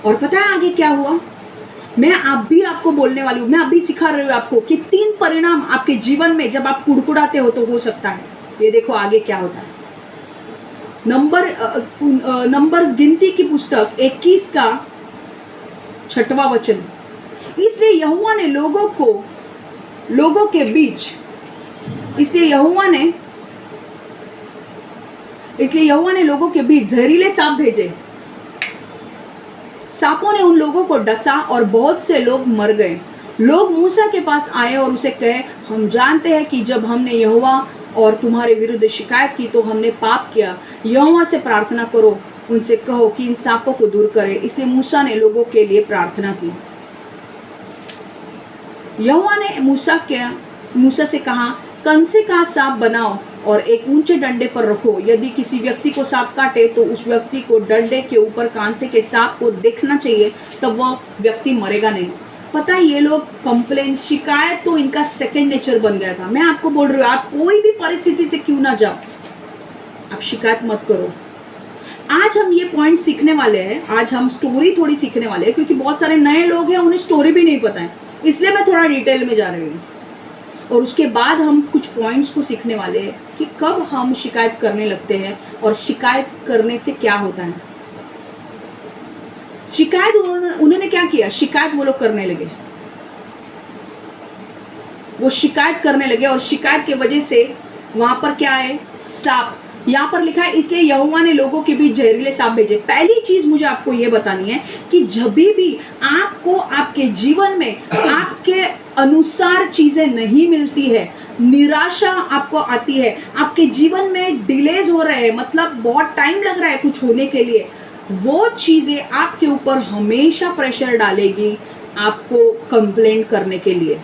और पता है आगे क्या हुआ? मैं आपको बोलने वाली हूँ, मैं अभी सिखा रही हूँ आपको कि 3 परिणाम आपके जीवन में जब आप कुड़कुड़ाते हो तो हो सकता है। ये देखो आगे क्या होता है। नंबर्स गिनती की पुस्तक 21 का 6वां वचन। इसलिए यहोवा ने इसलिए यहोवा ने लोगों के बीच जहरीले सांप भेजे, सांपों ने उन लोगों को डसा और बहुत से लोग मर गए। लोग मूसा के पास आए और उसे कहे, हम जानते हैं कि जब हमने यहोवा और तुम्हारे विरुद्ध शिकायत की तो हमने पाप किया। यहोवा से प्रार्थना करो, उनसे कहो कि इन सांपों को दूर करे। इसलिए मूसा ने लोगों के लिए प्रार्थना की। यहोवा ने मूसा से कहा, कंसे का सांप बनाओ और एक ऊंचे डंडे पर रखो। यदि किसी व्यक्ति को सांप काटे तो उस व्यक्ति को डंडे के ऊपर कांसे के सांप को देखना चाहिए, तब वह व्यक्ति मरेगा नहीं। पता है, ये लोग कंप्लेन, शिकायत तो इनका सेकंड नेचर बन गया था। मैं आपको बोल रही हूँ, आप कोई भी परिस्थिति से क्यों ना जाओ, आप शिकायत मत करो। आज हम ये पॉइंट सीखने वाले हैं, आज हम स्टोरी थोड़ी सीखने वाले हैं, क्योंकि बहुत सारे नए लोग हैं, उन्हें स्टोरी भी नहीं पता है, इसलिए मैं थोड़ा डिटेल में जा रही हूँ। और उसके बाद हम कुछ पॉइंट्स को सीखने वाले हैं कि कब हम शिकायत करने लगते हैं और शिकायत करने से क्या होता है। शिकायत उन्होंने क्या किया, शिकायत वो लोग करने लगे, वो शिकायत करने लगे और शिकायत की वजह से वहां पर क्या है, सांप। यहाँ पर लिखा है, इसलिए यहोवा ने लोगों के बीच जहरीले सांप भेजे। पहली चीज मुझे आपको ये बतानी है कि जब भी आपको आपके जीवन में आपके अनुसार चीजें नहीं मिलती है, निराशा आपको आती है, आपके जीवन में डिलेज हो रहे हैं, मतलब बहुत टाइम लग रहा है कुछ होने के लिए, वो चीजें आपके ऊपर हमेशा प्रेशर डालेगी आपको कंप्लेंट करने के लिए।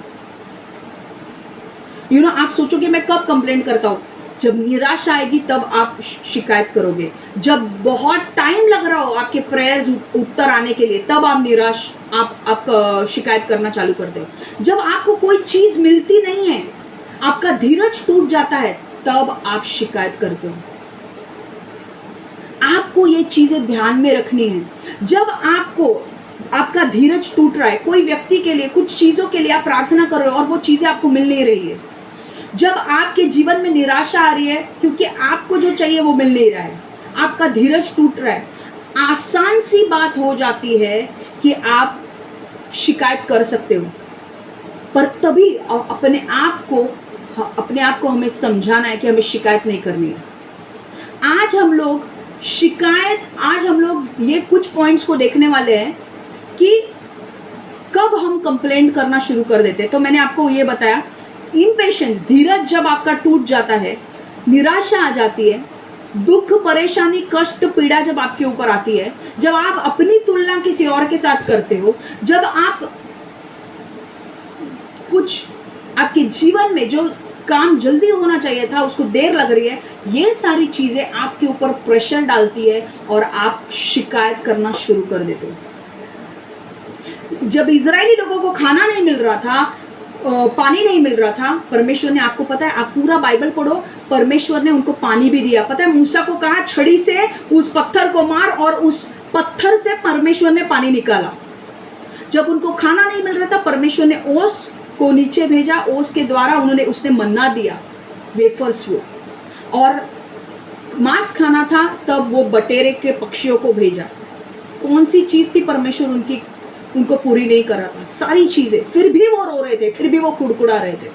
आप सोचोगे मैं कब कंप्लेंट करता हूँ, जब निराशा आएगी तब आप शिकायत करोगे। जब बहुत टाइम लग रहा हो आपके प्रेयर्स उत्तर आने के लिए, तब आप शिकायत करना चालू करते हो। जब आपको कोई चीज मिलती नहीं है, आपका धीरज टूट जाता है, तब आप शिकायत करते हो। आपको ये चीजें ध्यान में रखनी है। जब आपका धीरज टूट रहा है, कोई व्यक्ति के लिए, कुछ चीजों के लिए आप प्रार्थना कर रहे हो और वो चीजें आपको मिल नहीं रही है, जब आपके जीवन में निराशा आ रही है क्योंकि आपको जो चाहिए वो मिल नहीं रहा है, आपका धीरज टूट रहा है, आसान सी बात हो जाती है कि आप शिकायत कर सकते हो। पर तभी अपने आप को हमें समझाना है कि हमें शिकायत नहीं करनी है। आज हम लोग ये कुछ पॉइंट्स को देखने वाले हैं कि कब हम कंप्लेंट करना शुरू कर देते हैं। तो मैंने आपको ये बताया, इम्पेशेंस, धीरज जब आपका टूट जाता है, निराशा आ जाती है, दुख, परेशानी, कष्ट, पीड़ा जब आपके ऊपर आती है, जब आप अपनी तुलना किसी और के साथ करते हो, जब आप कुछ आपके जीवन में जो काम जल्दी होना चाहिए था उसको देर लग रही है, ये सारी चीजें आपके ऊपर प्रेशर डालती है और आप शिकायत करना शुरू कर देते हो। जब इजरायली लोगों को खाना नहीं मिल रहा था, पानी नहीं मिल रहा था, परमेश्वर ने, आपको पता है, आप पूरा बाइबल पढ़ो, परमेश्वर ने उनको पानी भी दिया। पता है, मूसा को कहा छड़ी से उस पत्थर को मार, और उस पत्थर से परमेश्वर ने पानी निकाला। जब उनको खाना नहीं मिल रहा था, परमेश्वर ने ओस को नीचे भेजा, ओस के द्वारा उसने मन्ना दिया, वेफर्स वो, और मांस खाना था तब वो बटेरे के पक्षियों को भेजा। कौन सी चीज थी परमेश्वर उनको पूरी नहीं कर रहा था, सारी चीजें, फिर भी वो रो रहे थे, फिर भी वो कुड़कुड़ा रहे थे।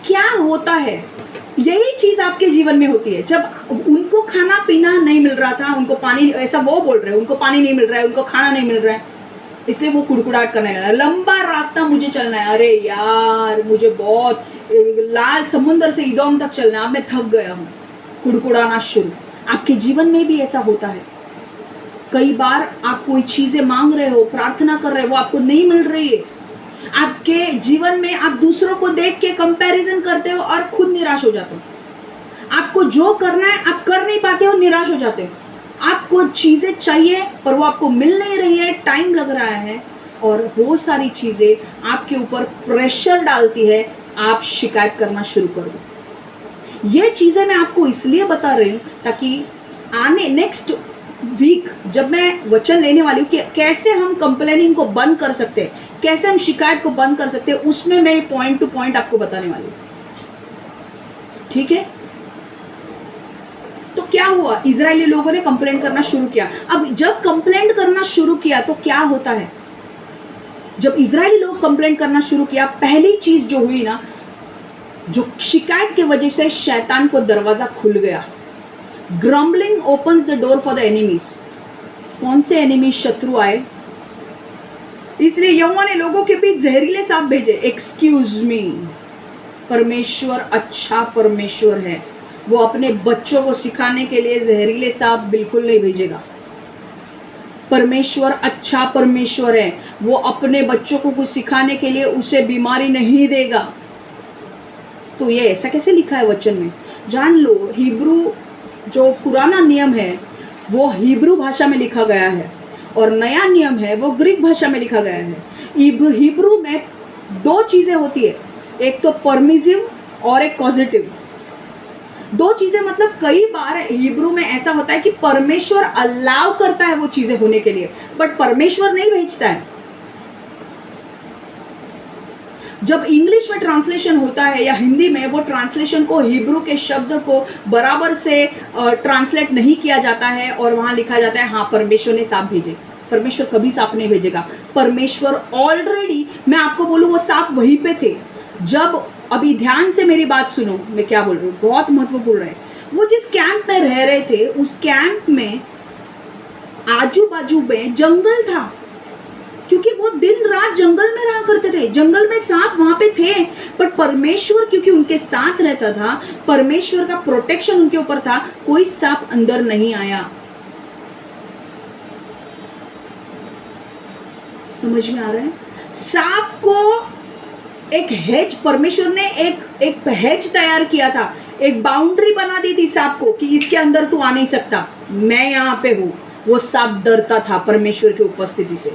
क्या होता है, यही चीज आपके जीवन में होती है। जब उनको खाना पीना नहीं मिल रहा था, उनको पानी, ऐसा वो बोल रहे हैं, उनको पानी नहीं मिल रहा है, उनको खाना नहीं मिल रहा है, इसलिए वो कुड़कुड़ाहट करने लगा। लंबा रास्ता मुझे चलना है, अरे यार मुझे बहुत, लाल समुद्र से इदोम तक चलना है, अब मैं थक गया हूँ, कुड़कुड़ाना शुरू। आपके जीवन में भी ऐसा होता है। कई बार आप कोई चीजें मांग रहे हो, प्रार्थना कर रहे हो, वो आपको नहीं मिल रही है। आपके जीवन में आप दूसरों को देख के कंपैरिजन करते हो और खुद निराश हो जाते हो। आपको जो करना है आप कर नहीं पाते हो, निराश हो जाते हो। आपको चीजें चाहिए पर वो आपको मिल नहीं रही है, टाइम लग रहा है, और वो सारी चीजें आपके ऊपर प्रेशर डालती है, आप शिकायत करना शुरू कर दो। ये चीजें मैं आपको इसलिए बता रही हूँ ताकि आने नेक्स्ट वीक जब मैं वचन लेने वाली हूँ कि कैसे हम कंप्लेनिंग को बंद कर सकते हैं, कैसे हम शिकायत को बंद कर सकते हैं, उसमें मैं पॉइंट टू पॉइंट आपको बताने वाली हूँ। ठीक है, तो क्या हुआ, इजरायली लोगों ने कंप्लेंट करना शुरू किया। अब जब कंप्लेंट करना शुरू किया तो क्या होता है, जब इजरायली लोग कंप्लेंट करना शुरू किया, पहली चीज जो हुई ना, जो शिकायत की वजह से शैतान को दरवाजा खुल गया। Grumbling opens the door for the enemies. कौन से एनिमी? शत्रु आए, इसलिए यहोवा ने लोगों के बीच जहरीले सांप भेजे। एक्सक्यूज मी, परमेश्वर अच्छा परमेश्वर है, वो अपने बच्चों को सिखाने के लिए जहरीले सांप बिल्कुल नहीं भेजेगा। परमेश्वर अच्छा परमेश्वर है, वो अपने बच्चों को कुछ सिखाने के लिए उसे बीमारी नहीं देगा। तो ये ऐसा कैसे लिखा है वचन में? जान लो, हिब्रू जो पुराना नियम है वो हिब्रू भाषा में लिखा गया है और नया नियम है वो ग्रीक भाषा में लिखा गया है। हिब्रू में दो चीजें होती है, एक तो परमिसिव और एक पॉजिटिव। दो चीजें मतलब कई बार हिब्रू में ऐसा होता है कि परमेश्वर अलाउ करता है वो चीजें होने के लिए, बट परमेश्वर नहीं भेजता है। जब इंग्लिश में ट्रांसलेशन होता है या हिंदी में, वो ट्रांसलेशन को हिब्रू के शब्द को बराबर से ट्रांसलेट नहीं किया जाता है और वहां लिखा जाता है हाँ परमेश्वर ने सांप भेजे। परमेश्वर कभी सांप नहीं भेजेगा। परमेश्वर ऑलरेडी, मैं आपको बोलूं, वो सांप वहीं पे थे जब, अभी ध्यान से मेरी बात सुनो, मैं क्या बोल रही हूँ, बहुत महत्वपूर्ण है। वो जिस कैंप में रह रहे थे, उस कैंप में आजू बाजू में जंगल था, क्योंकि वो दिन रात जंगल में रहा करते थे। जंगल में सांप वहां पे थे, बट परमेश्वर क्योंकि उनके साथ रहता था, परमेश्वर का प्रोटेक्शन उनके ऊपर था, कोई सांप अंदर नहीं आया। समझ में आ रहा है? सांप को एक हेज, परमेश्वर ने एक हेज तैयार किया था, एक बाउंड्री बना दी थी सांप को कि इसके अंदर तू आ नहीं सकता, मैं यहां पे हूं। वो सांप डरता था परमेश्वर की उपस्थिति से।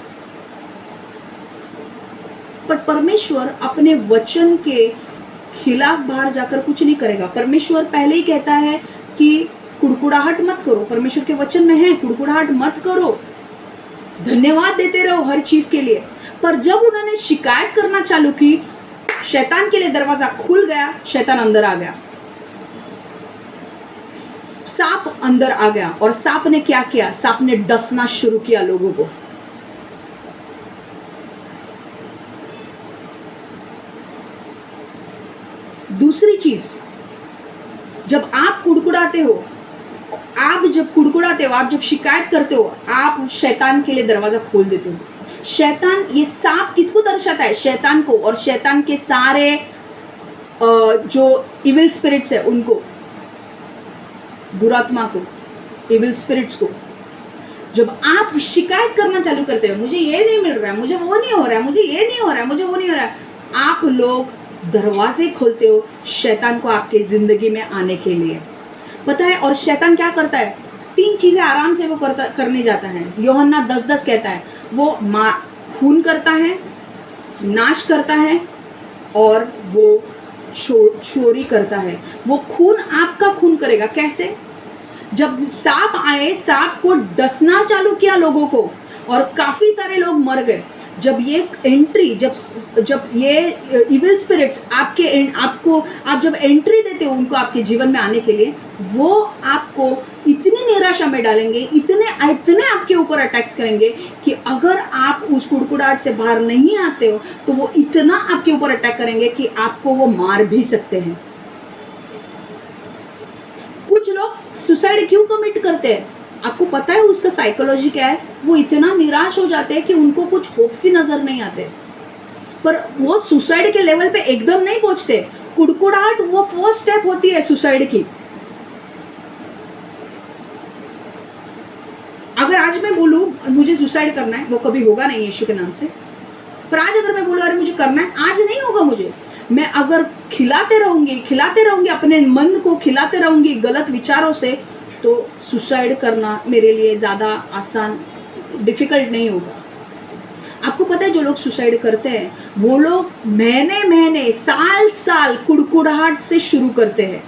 पर परमेश्वर अपने वचन के खिलाफ बाहर जाकर कुछ नहीं करेगा। परमेश्वर पहले ही कहता है कि कुड़कुड़ाहट मत करो, परमेश्वर के वचन में है कुड़कुड़ाहट मत करो, धन्यवाद देते रहो हर चीज के लिए। पर जब उन्होंने शिकायत करना चालू की, शैतान के लिए दरवाजा खुल गया, शैतान अंदर आ गया, सांप अंदर आ गया। और सांप ने क्या किया? सांप ने डसना शुरू किया लोगों को। दूसरी चीज, जब आप कुड़कुड़ाते हो, आप जब शिकायत करते हो, आप शैतान के लिए दरवाजा खोल देते हो। शैतान, ये सांप किसको दर्शाता है? शैतान को, और शैतान के सारे जो इविल स्पिरिट्स है उनको, दुरात्मा को, इविल स्पिरिट्स को। जब आप शिकायत करना चालू करते हो, मुझे ये नहीं मिल रहा है, मुझे वो नहीं हो रहा है, मुझे ये नहीं हो रहा है, मुझे वो नहीं हो रहा है, आप लोग दरवाजे खोलते हो शैतान को आपके जिंदगी में आने के लिए। पता है, और शैतान क्या करता है? 3 चीजें आराम से वो करने जाता है। यूहन्ना 10:10 कहता है, वो खून करता है, नाश करता है और वो चोरी करता है। वो खून, आपका खून करेगा। कैसे? जब सांप आए, सांप को डसना चालू किया लोगों को और काफी सारे लोग मर गए। जब ये एंट्री, जब ये इविल स्पिरिट्स आप जब एंट्री देते हो उनको आपके जीवन में आने के लिए, वो आपको इतनी निराशा में डालेंगे, इतने आपके ऊपर अटैक्स करेंगे कि अगर आप उस कुड़कुड़ाहट से बाहर नहीं आते हो तो वो इतना आपके ऊपर अटैक करेंगे कि आपको वो मार भी सकते हैं। कुछ लोग सुसाइड क्यों कमिट करते हैं? आपको पता है उसका साइकोलॉजी क्या है? वो इतना निराश हो जाते हैं कि उनको कुछ होप्स ही नजर नहीं आते, पर वो सुसाइड के लेवल पे एकदम नहीं पहुंचते। कुड़कुड़ाहट वो फर्स्ट स्टेप होती है सुसाइड की। अगर आज मैं बोलूं मुझे सुसाइड करना है, वो कभी होगा नहीं यीशु के नाम से। पर आज अगर मैं बोलूं अरे मुझे करना है, आज नहीं होगा मुझे। मैं अगर खिलाते रहूंगी अपने मन को, खिलाते रहूंगी गलत विचारों से, तो सुसाइड करना मेरे लिए ज़्यादा आसान, डिफ़िकल्ट नहीं होगा। आपको पता है जो लोग सुसाइड करते हैं वो लोग महीने साल कुड़कुड़ाहट से शुरू करते हैं,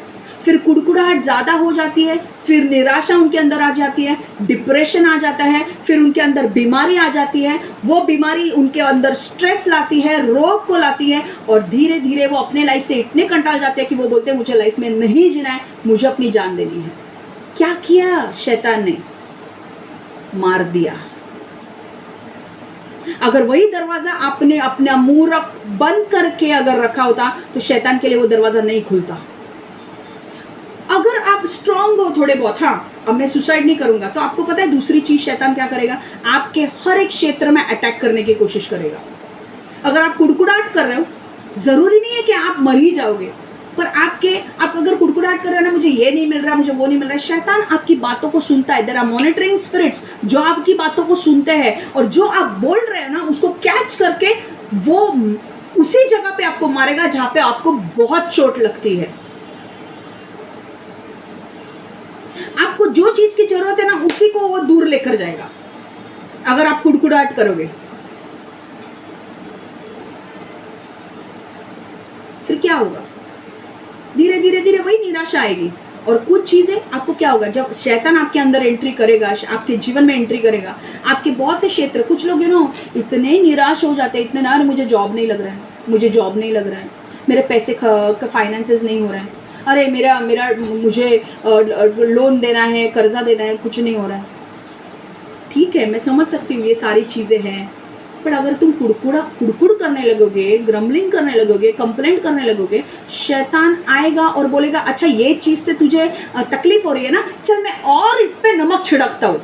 फिर कुड़कुड़ाहट ज़्यादा हो जाती है, फिर निराशा उनके अंदर आ जाती है, डिप्रेशन आ जाता है, फिर उनके अंदर बीमारी आ जाती है, वो बीमारी उनके अंदर स्ट्रेस लाती है, रोग को लाती है, और धीरे धीरे वो अपने लाइफ से इतने कंटाल जाते हैं कि वो बोलते हैं मुझे लाइफ में नहीं जीना है, मुझे अपनी जान देनी है। क्या किया शैतान ने? मार दिया। अगर वही दरवाजा आपने अपना मुंह बंद करके अगर रखा होता तो शैतान के लिए वो दरवाजा नहीं खुलता। अगर आप स्ट्रांग हो थोड़े बहुत, हाँ अब मैं सुसाइड नहीं करूंगा, तो आपको पता है दूसरी चीज शैतान क्या करेगा, आपके हर एक क्षेत्र में अटैक करने की कोशिश करेगा। अगर आप कुड़कुड़ाहट कर रहे हो, जरूरी नहीं है कि आप मर ही जाओगे, पर आप अगर कुड़कुड़ाहट कर रहे हो ना, मुझे ये नहीं मिल रहा, मुझे वो नहीं मिल रहा, शैतान आपकी बातों को सुनता है। देयर आर मॉनिटरिंग स्पिरिट्स जो आपकी बातों को सुनते हैं, और जो आप बोल रहे हो ना उसको कैच करके वो उसी जगह पे आपको मारेगा जहां पे आपको बहुत चोट लगती है। आपको जो चीज की जरूरत है ना उसी को वो दूर लेकर जाएगा अगर आप कुड़कुड़ाहट करोगे। फिर क्या होगा, धीरे धीरे धीरे वही निराशा आएगी। और कुछ चीजें आपको क्या होगा, जब शैतान आपके अंदर एंट्री करेगा, आपके जीवन में एंट्री करेगा, आपके बहुत से क्षेत्र, कुछ लोग इतने निराश हो जाते हैं, इतने ना, मुझे जॉब नहीं लग रहा है, मुझे जॉब नहीं लग रहा है, मेरे पैसे फाइनेंसेस नहीं हो रहे हैं, अरे मेरा मुझे लोन देना है, कर्जा देना है, कुछ नहीं हो रहा है। ठीक है, मैं समझ सकती हूँ ये सारी चीजें हैं, पर अगर तुम कुड़कुड़ करने लगोगे, ग्रम्बलिंग करने लगोगे, कंप्लेंट करने लगोगे, शैतान आएगा और बोलेगा अच्छा ये चीज से तुझे तकलीफ हो रही है ना, चल मैं और इस पे नमक छिड़कता हूं,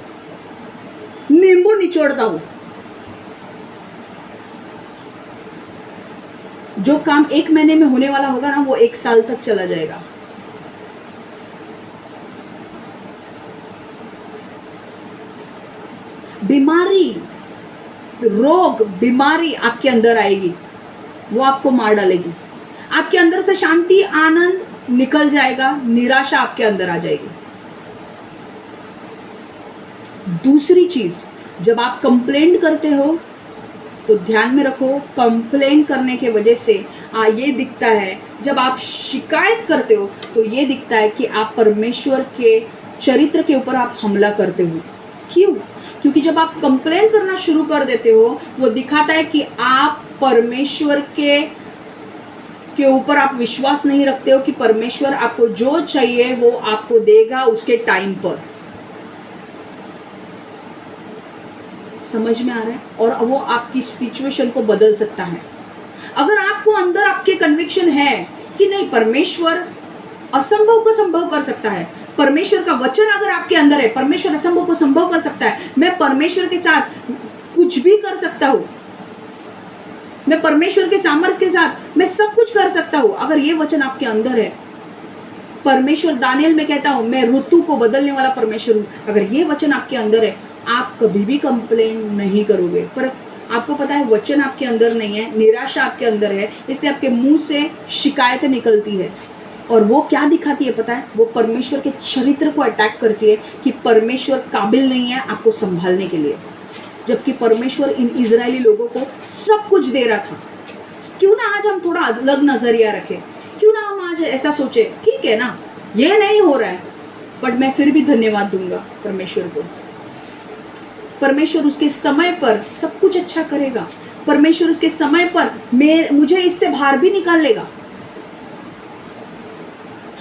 नींबू निचोड़ता हूं। जो काम 1 महीने में होने वाला होगा ना वो 1 साल तक चला जाएगा। बीमारी, रोग, बीमारी आपके अंदर आएगी, वो आपको मार डालेगी। आपके अंदर से शांति, आनंद निकल जाएगा, निराशा आपके अंदर आ जाएगी। दूसरी चीज, जब आप कंप्लेंट करते हो तो ध्यान में रखो, कंप्लेंट करने के वजह से ये दिखता है, जब आप शिकायत करते हो तो ये दिखता है कि आप परमेश्वर के चरित्र के ऊपर आप हमला करते हो। क्यों? क्योंकि जब आप कंप्लेन करना शुरू कर देते हो, वो दिखाता है कि आप परमेश्वर के ऊपर आप विश्वास नहीं रखते हो कि परमेश्वर आपको जो चाहिए वो आपको देगा उसके टाइम पर। समझ में आ रहा है? और वो आपकी सिचुएशन को बदल सकता है। अगर आपको अंदर आपके कन्विक्शन है कि नहीं, परमेश्वर असंभव को संभव कर सकता है, परमेश्वर का वचन अगर आपके अंदर है, परमेश्वर असंभव को संभव कर सकता है, मैं परमेश्वर के साथ कुछ भी कर सकता हूँ, मैं परमेश्वर के सामर्थ्य के साथ मैं सब कुछ कर सकता हूँ, अगर ये वचन आपके अंदर है, परमेश्वर, दानियल में कहता हूँ मैं ऋतु को बदलने वाला परमेश्वर हूँ, अगर ये वचन आपके अंदर है, आप कभी भी कंप्लेन नहीं करोगे। पर आपको पता है वचन आपके अंदर नहीं है, निराशा आपके अंदर है, इसलिए आपके मुंह से शिकायतें निकलती है। और वो क्या दिखाती है पता है? वो परमेश्वर के चरित्र को अटैक करती है कि परमेश्वर काबिल नहीं है आपको संभालने के लिए, जबकि परमेश्वर इन इजरायली लोगों को सब कुछ दे रहा था। क्यों ना आज हम थोड़ा अलग नजरिया रखें, क्यों ना हम आज ऐसा सोचे, ठीक है ना ये नहीं हो रहा है, बट मैं फिर भी धन्यवाद दूंगा परमेश्वर को। परमेश्वर उसके समय पर सब कुछ अच्छा करेगा, परमेश्वर उसके समय पर मुझे इससे बाहर भी निकाल लेगा।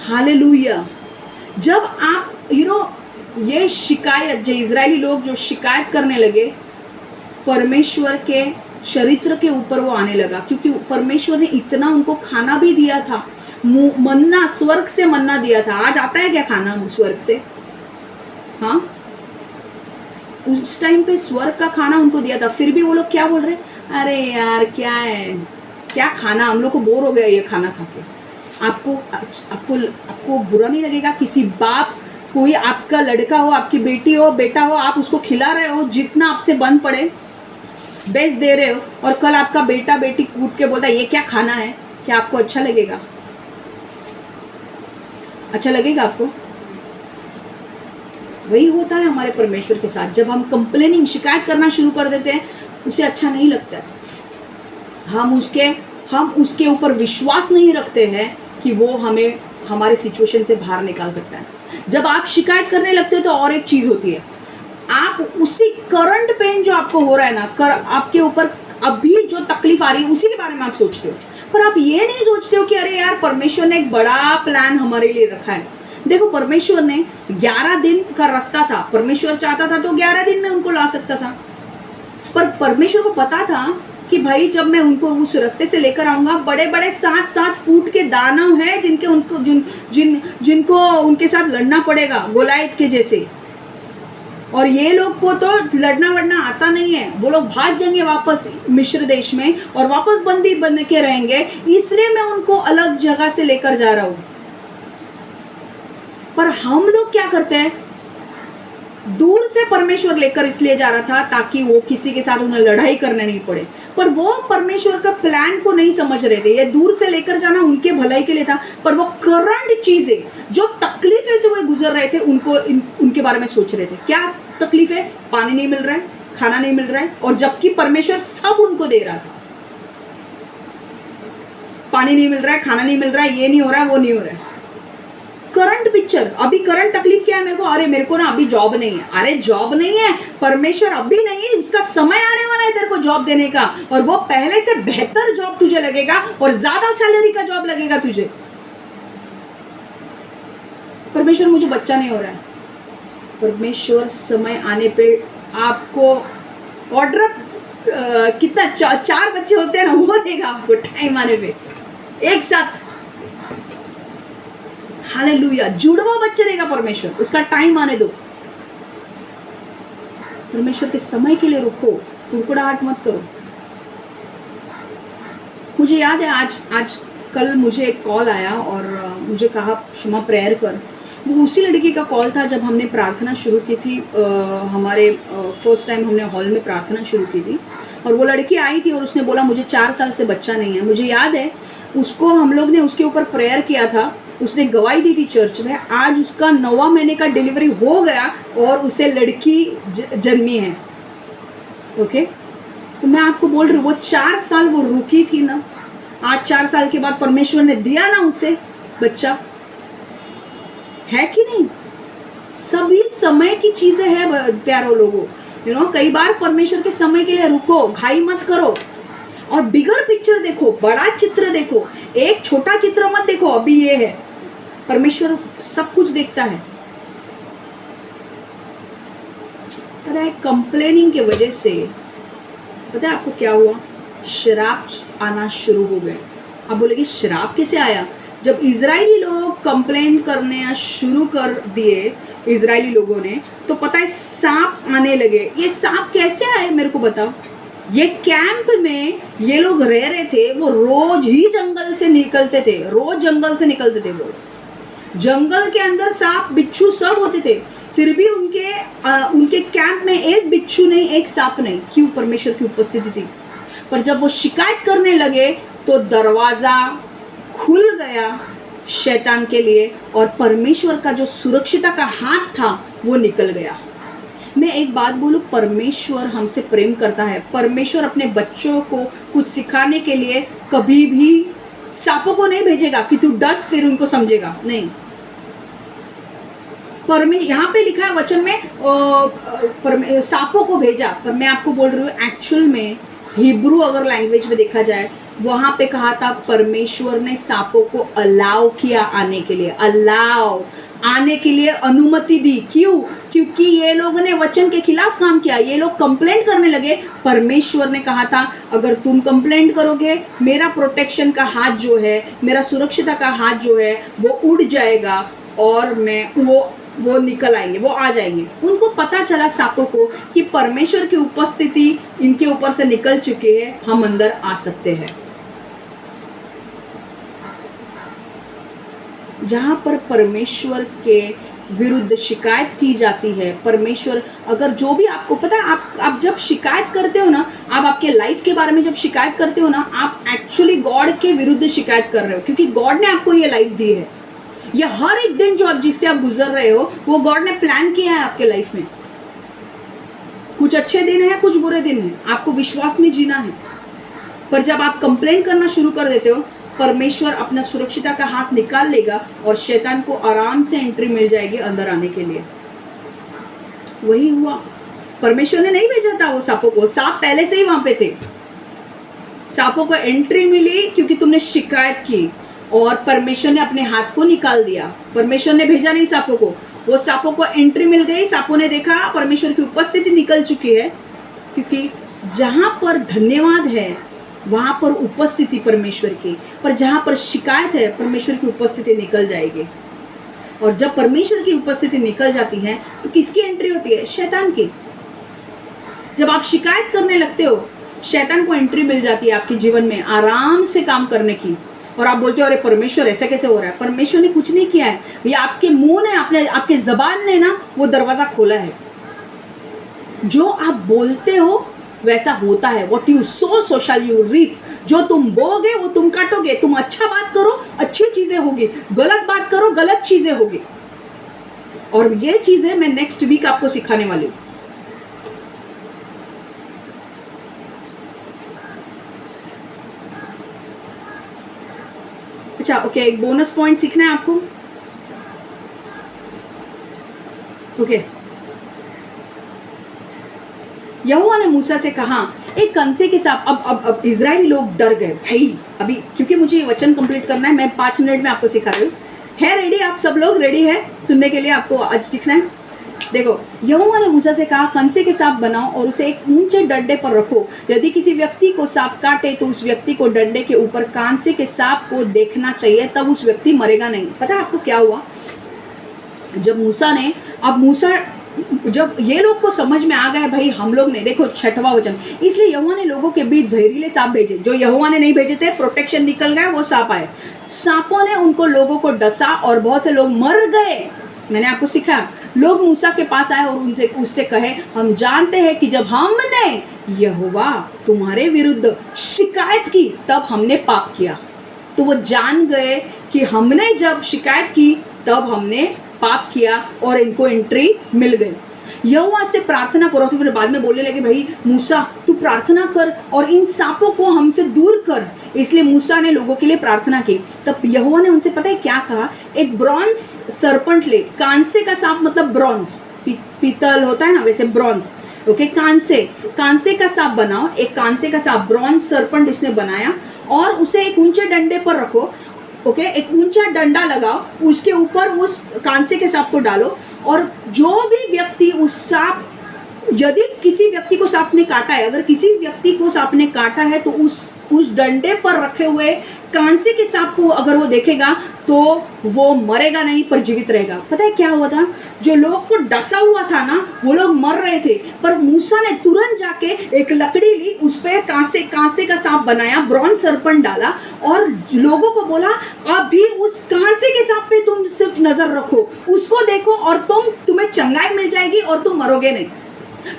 हालेलुया। जब आप ये शिकायत, जो इजरायली लोग जो शिकायत करने लगे, परमेश्वर के चरित्र के ऊपर वो आने लगा, क्योंकि परमेश्वर ने इतना उनको खाना भी दिया था, मन्ना, स्वर्ग से मन्ना दिया था। आज आता है क्या खाना स्वर्ग से? हाँ, उस टाइम पे स्वर्ग का खाना उनको दिया था, फिर भी वो लोग क्या बोल रहे, अरे यार क्या है, क्या खाना, हम लोग को बोर हो गया ये खाना खा के। आपको बुरा नहीं लगेगा? किसी बाप, कोई आपका लड़का हो, आपकी बेटी हो, बेटा हो, आप उसको खिला रहे हो जितना आपसे बन पड़े, बेच दे रहे हो, और कल आपका बेटा बेटी कूट के बोलता है ये क्या खाना है, क्या आपको अच्छा लगेगा? अच्छा लगेगा आपको? वही होता है हमारे परमेश्वर के साथ। जब हम कंप्लेनिंग, शिकायत करना शुरू कर देते हैं, उसे अच्छा नहीं लगता है। हम उसके ऊपर विश्वास नहीं रखते हैं कि वो हमें हमारे सिचुएशन से बाहर निकाल सकता है। जब आप शिकायत करने लगते हो तो और एक चीज होती है, आप उसी करंट पेन जो आपको हो रहा है ना, आपके ऊपर अभी जो तकलीफ आ रही है उसी के बारे में आप सोचते हो, पर आप ये नहीं सोचते हो कि अरे यार परमेश्वर ने एक बड़ा प्लान हमारे लिए रखा है। देखो, परमेश्वर ने 11 दिन का रास्ता था, परमेश्वर चाहता था तो 11 दिन में उनको ला सकता था, पर परमेश्वर को पता था कि भाई जब मैं उनको उस रास्ते से लेकर आऊंगा, बड़े बड़े 7-7 फुट के दानव हैं जिनको उनके साथ लड़ना पड़ेगा, गोलायत के जैसे। और ये लोग को तो लड़ना वड़ना आता नहीं है, वो लोग भाग जाएंगे वापस मिस्र देश में और वापस बंदी बन के रहेंगे, इसलिए मैं उनको अलग जगह से लेकर जा रहा हूं। पर हम लोग क्या करते हैं, दूर से परमेश्वर लेकर इसलिए जा रहा था ताकि वो किसी के साथ उन्हें लड़ाई करने नहीं पड़े, पर वो परमेश्वर का प्लान को नहीं समझ रहे थे। ये दूर से लेकर जाना उनके भलाई के लिए था, पर वो करंट चीजें जो तकलीफें से वो गुजर रहे थे उनके बारे में सोच रहे थे। क्या तकलीफ है? पानी नहीं मिल रहा है, खाना नहीं मिल रहा है, और जबकि परमेश्वर सब उनको दे रहा था। पानी नहीं मिल रहा है, खाना नहीं मिल रहा है, ये नहीं हो रहा है, वो नहीं हो रहा है। करंट पिक्चर, अभी करंट तकलीफ क्या है मेरे को? अरे मेरे को ना अभी जॉब नहीं है। अरे जॉब नहीं है, परमेश्वर अभी नहीं है, उसका समय आने वाला है तेरे को जॉब देने का, और वो पहले से बेहतर जॉब तुझे लगेगा और ज्यादा सैलरी का जॉब लगेगा तुझे। परमेश्वर मुझे बच्चा नहीं हो रहा है, परमेश्वर समय आने पे आपको ऑर्डर कितना 4 बच्चे होते हैं ना, वो देगा आपको टाइम आने पे एक साथ। हालेलुया, जुड़वा बच्चे देगा परमेश्वर, उसका टाइम आने दो। परमेश्वर के समय के लिए रुको, कुड़कुड़ाहट मत करो। मुझे याद है आज कल मुझे एक कॉल आया और मुझे कहा क्षमा प्रेयर कर। वो उसी लड़की का कॉल था जब हमने प्रार्थना शुरू की थी, हमारे फर्स्ट टाइम हमने हॉल में प्रार्थना शुरू की थी, और वो लड़की आई थी और उसने बोला मुझे 4 साल से बच्चा नहीं है। मुझे याद है उसको हम लोग ने उसके ऊपर प्रेयर किया था, उसने गवाही दी थी चर्च में। आज उसका 9वां महीने का डिलीवरी हो गया और उसे लड़की जन्मी है। ओके, तो मैं आपको बोल रही हूँ, वो 4 साल वो रुकी थी ना, आज 4 साल के बाद परमेश्वर ने दिया ना उसे बच्चा, है कि नहीं? सभी समय की चीजें हैं प्यारो लोगों। कई बार परमेश्वर के समय के लिए रुको, घाई मत करो, और बिगर पिक्चर देखो, बड़ा चित्र देखो, एक छोटा चित्र मत देखो। अभी ये है, परमेश्वर सब कुछ देखता है। पता है कंप्लेनिंग की वजह से पता है आपको क्या हुआ? शराब आना शुरू हो गए। आप बोलेंगे शराब कैसे आया? जब इजरायली लोग कंप्लेन करने शुरू कर दिए इजरायली लोगों ने, तो पता है सांप आने लगे। ये सांप कैसे आए मेरे को बताओ। ये कैंप में ये लोग रह रहे थे, वो रोज ही जंगल से निकलते थे, रोज जंगल से निकलते थे। वो जंगल के अंदर सांप बिच्छू सब होते थे, फिर भी उनके कैंप में एक बिच्छू नहीं, एक सांप नहीं। क्यों? परमेश्वर की उपस्थिति थी। पर जब वो शिकायत करने लगे तो दरवाजा खुल गया शैतान के लिए, और परमेश्वर का जो सुरक्षिता का हाथ था वो निकल गया। मैं एक बात बोलूं, परमेश्वर हमसे प्रेम करता है। परमेश्वर अपने बच्चों को कुछ सिखाने के लिए कभी भी सांपों को नहीं भेजेगा कि तू डस फिर उनको समझेगा, नहीं। यहाँ पे लिखा है वचन में सांपों को भेजा, पर मैं आपको बोल रही हूँ एक्चुअल में हिब्रू अगर लैंग्वेज में देखा जाए, वहां पे कहा था परमेश्वर ने सांपों को अलाउ किया आने के लिए, आने के लिए अनुमति दी। क्यों? क्योंकि ये लोगों ने वचन के खिलाफ काम किया, ये लोग कंप्लेंट करने लगे। परमेश्वर ने कहा था अगर तुम कंप्लेंट करोगे, मेरा प्रोटेक्शन का हाथ जो है, मेरा सुरक्षिता का हाथ जो है वो उड़ जाएगा, और मैं वो निकल आएंगे, वो आ जाएंगे। उनको पता चला सांपों को कि परमेश्वर की उपस्थिति इनके ऊपर से निकल चुकी है, हम अंदर आ सकते हैं। जहां पर परमेश्वर के विरुद्ध शिकायत की जाती है, परमेश्वर अगर जो भी आपको पता है, आप जब शिकायत करते हो ना, आप आपके लाइफ के बारे में जब शिकायत करते हो ना, आप एक्चुअली गॉड के विरुद्ध शिकायत कर रहे हो, क्योंकि गॉड ने आपको ये लाइफ दी है। ये हर एक दिन जो आप जिससे आप गुजर रहे हो, वो गॉड ने प्लान किया है आपके लाइफ में। कुछ अच्छे दिन है, कुछ बुरे दिन है, आपको विश्वास में जीना है। पर जब आप कंप्लेन करना शुरू कर देते हो, परमेश्वर अपना सुरक्षिता का हाथ निकाल लेगा और शैतान को आराम से एंट्री मिल जाएगी अंदर आने के लिए। वही हुआ, परमेश्वर ने नहीं भेजा था वो सांपों को, सांप पहले से ही वहां पे थे। सांपों को एंट्री मिली क्योंकि तुमने शिकायत की, और परमेश्वर ने अपने हाथ को निकाल दिया। परमेश्वर ने भेजा नहीं सांपों को, वो सांपों को एंट्री मिल गई। सांपों ने देखा परमेश्वर की उपस्थिति निकल चुकी है, क्योंकि जहाँ पर धन्यवाद है वहाँ पर उपस्थिति परमेश्वर की, पर जहाँ पर शिकायत है परमेश्वर की उपस्थिति निकल जाएगी। और जब परमेश्वर की उपस्थिति निकल जाती है तो किसकी एंट्री होती है? शैतान की। जब आप शिकायत करने लगते हो, शैतान को एंट्री मिल जाती है आपके जीवन में आराम से काम करने की। और आप बोलते हो अरे परमेश्वर ऐसा कैसे हो रहा है? परमेश्वर ने कुछ नहीं किया है, ये आपके मुंह ने, आपने, आपके जबान ने ना वो दरवाजा खोला है। जो आप बोलते हो वैसा होता है। What you sow so shall you reap। जो तुम बोगे वो तुम काटोगे। तुम अच्छा बात करो अच्छी चीजें होगी, गलत बात करो गलत चीजें होगी। और ये चीजें मैं नेक्स्ट वीक आपको सिखाने वाली हूँ। अच्छा ओके, एक बोनस पॉइंट सीखना है आपको। ओके, यहोवा ने मूसा से कहा एक कंसे के साथ। अब इजरायली लोग डर गए भाई, अभी क्योंकि मुझे ये वचन कंप्लीट करना है, मैं 5 मिनट में आपको सिखा रही हूँ। है रेडी? आप सब लोग रेडी है सुनने के लिए? आपको आज सीखना है। देखो, यहोवा ने मूसा से कहा कंसे के सांप बनाओ और उसे एक ऊंचे डंडे पर रखो। यदि किसी व्यक्ति को सांप काटे तो उस व्यक्ति को डंडे के ऊपर कांसे के सांप को देखना चाहिए, तब उस व्यक्ति मरेगा नहीं। पता है आपको क्या हुआ? जब मूसा जब ये लोग को समझ में आ गया भाई हम लोग ने, देखो 6वां वचन, इसलिए यहोवा ने लोगों के बीच जहरीले सांप भेजे। जो यहोवा ने नहीं भेजे थे, प्रोटेक्शन निकल गया, वो सांप आए। सांपों ने उनको लोगों को डसा और बहुत से लोग मर गए। मैंने आपको सिखाया, लोग मूसा के पास आए और उससे कहे हम जानते हैं कि जब हमने यहोवा तुम्हारे विरुद्ध शिकायत की तब हमने पाप किया। तो वो जान गए कि हमने जब शिकायत की तब हमने पाप किया और इनको एंट्री मिल गई। यहोवा से प्रार्थना करो। तो फिर बाद में बोलने लगे भाई मूसा तू प्रार्थना कर और इन सांपों को हमसे दूर कर। इसलिए मूसा ने लोगों के लिए प्रार्थना की। तब यहोवा ने उनसे पता है क्या कहा? एक ब्रॉन्ज सरपंट ले। कांसे का सांप मतलब ब्रॉन्ज, पीतल होता है ना वैसे ब्रॉन्ज। ओके, कांसे का सांप बनाओ। एक कांसे का सांप ब्रॉन्ज सरपंट उसने बनाया और उसे एक ऊंचे डंडे पर रखो। ओके, एक ऊंचा डंडा लगाओ, उसके ऊपर उस कांसे के सांप को डालो और जो भी व्यक्ति उस सांप, यदि किसी व्यक्ति को सांप ने काटा है, अगर किसी व्यक्ति को सांप ने काटा है तो उस डंडे पर रखे हुए कांसे के सांप को अगर वो देखेगा तो वो मरेगा नहीं पर जीवित रहेगा। पता है क्या हुआ था? जो लोग को डसा हुआ था ना वो लोग मर रहे थे, पर मूसा ने तुरंत जाके एक लकड़ी ली, उस पर कांसे का सांप बनाया, ब्रॉन्ज सरपंट डाला और लोगों को बोला अभी उस कांसे के सांप पे तुम सिर्फ नजर रखो, उसको देखो और तुम्हें चंगाई मिल जाएगी और तुम मरोगे नहीं।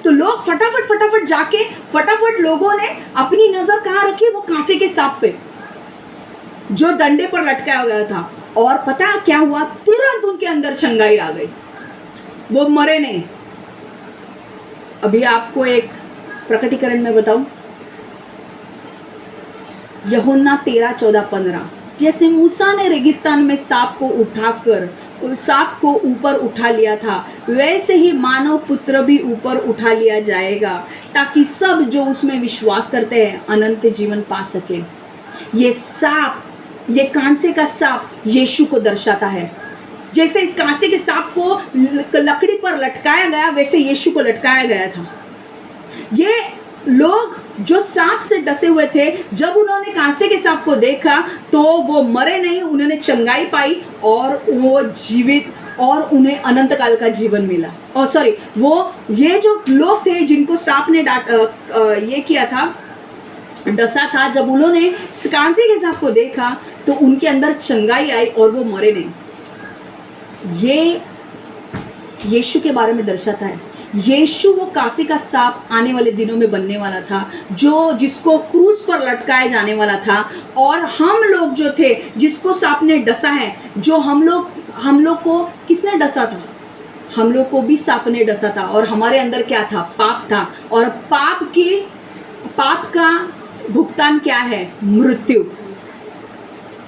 तो लोग फटाफट जाके लोगों ने अपनी नजर कहाँ रखी? वो कांसे के सांप पे जो डंडे पर लटकाया गया था। और पता क्या हुआ? तुरंत उनके अंदर चंगाई आ गई, वो मरे नहीं। अभी आपको एक प्रकटीकरण में बताऊं, यूहन्ना 13:14-15, जैसे मूसा ने रेगिस्तान में सांप को ऊपर उठा लिया था, वैसे ही मानव पुत्र भी ऊपर उठा लिया जाएगा, ताकि सब जो उसमें विश्वास करते हैं अनंत जीवन पा सके। ये सांप, ये कांसे का सांप यीशु को दर्शाता है। जैसे इस कांसे के सांप को लकड़ी पर लटकाया गया, वैसे यीशु को लटकाया गया था। ये लोग जो सांप से डसे हुए थे, जब उन्होंने कांसे के सांप को देखा तो वो मरे नहीं, उन्होंने चंगाई पाई और वो जीवित, और उन्हें अनंत काल का जीवन मिला। और सॉरी, वो ये जो लोग थे जिनको सांप ने ये किया था, डसा था, जब उन्होंने कांसे के सांप को देखा तो उनके अंदर चंगाई आई और वो मरे नहीं। ये यीशु के बारे में दर्शाता है। यीशु वो कांसे का सांप आने वाले दिनों में बनने वाला था, जिसको क्रूस पर लटकाया जाने वाला था। और हम लोग जो थे जिसको सांप ने डसा है, जो हम लोग को किसने डसा था? हम लोग को भी सांप ने डसा था और हमारे अंदर क्या था? पाप था। और पाप का भुगतान क्या है? मृत्यु।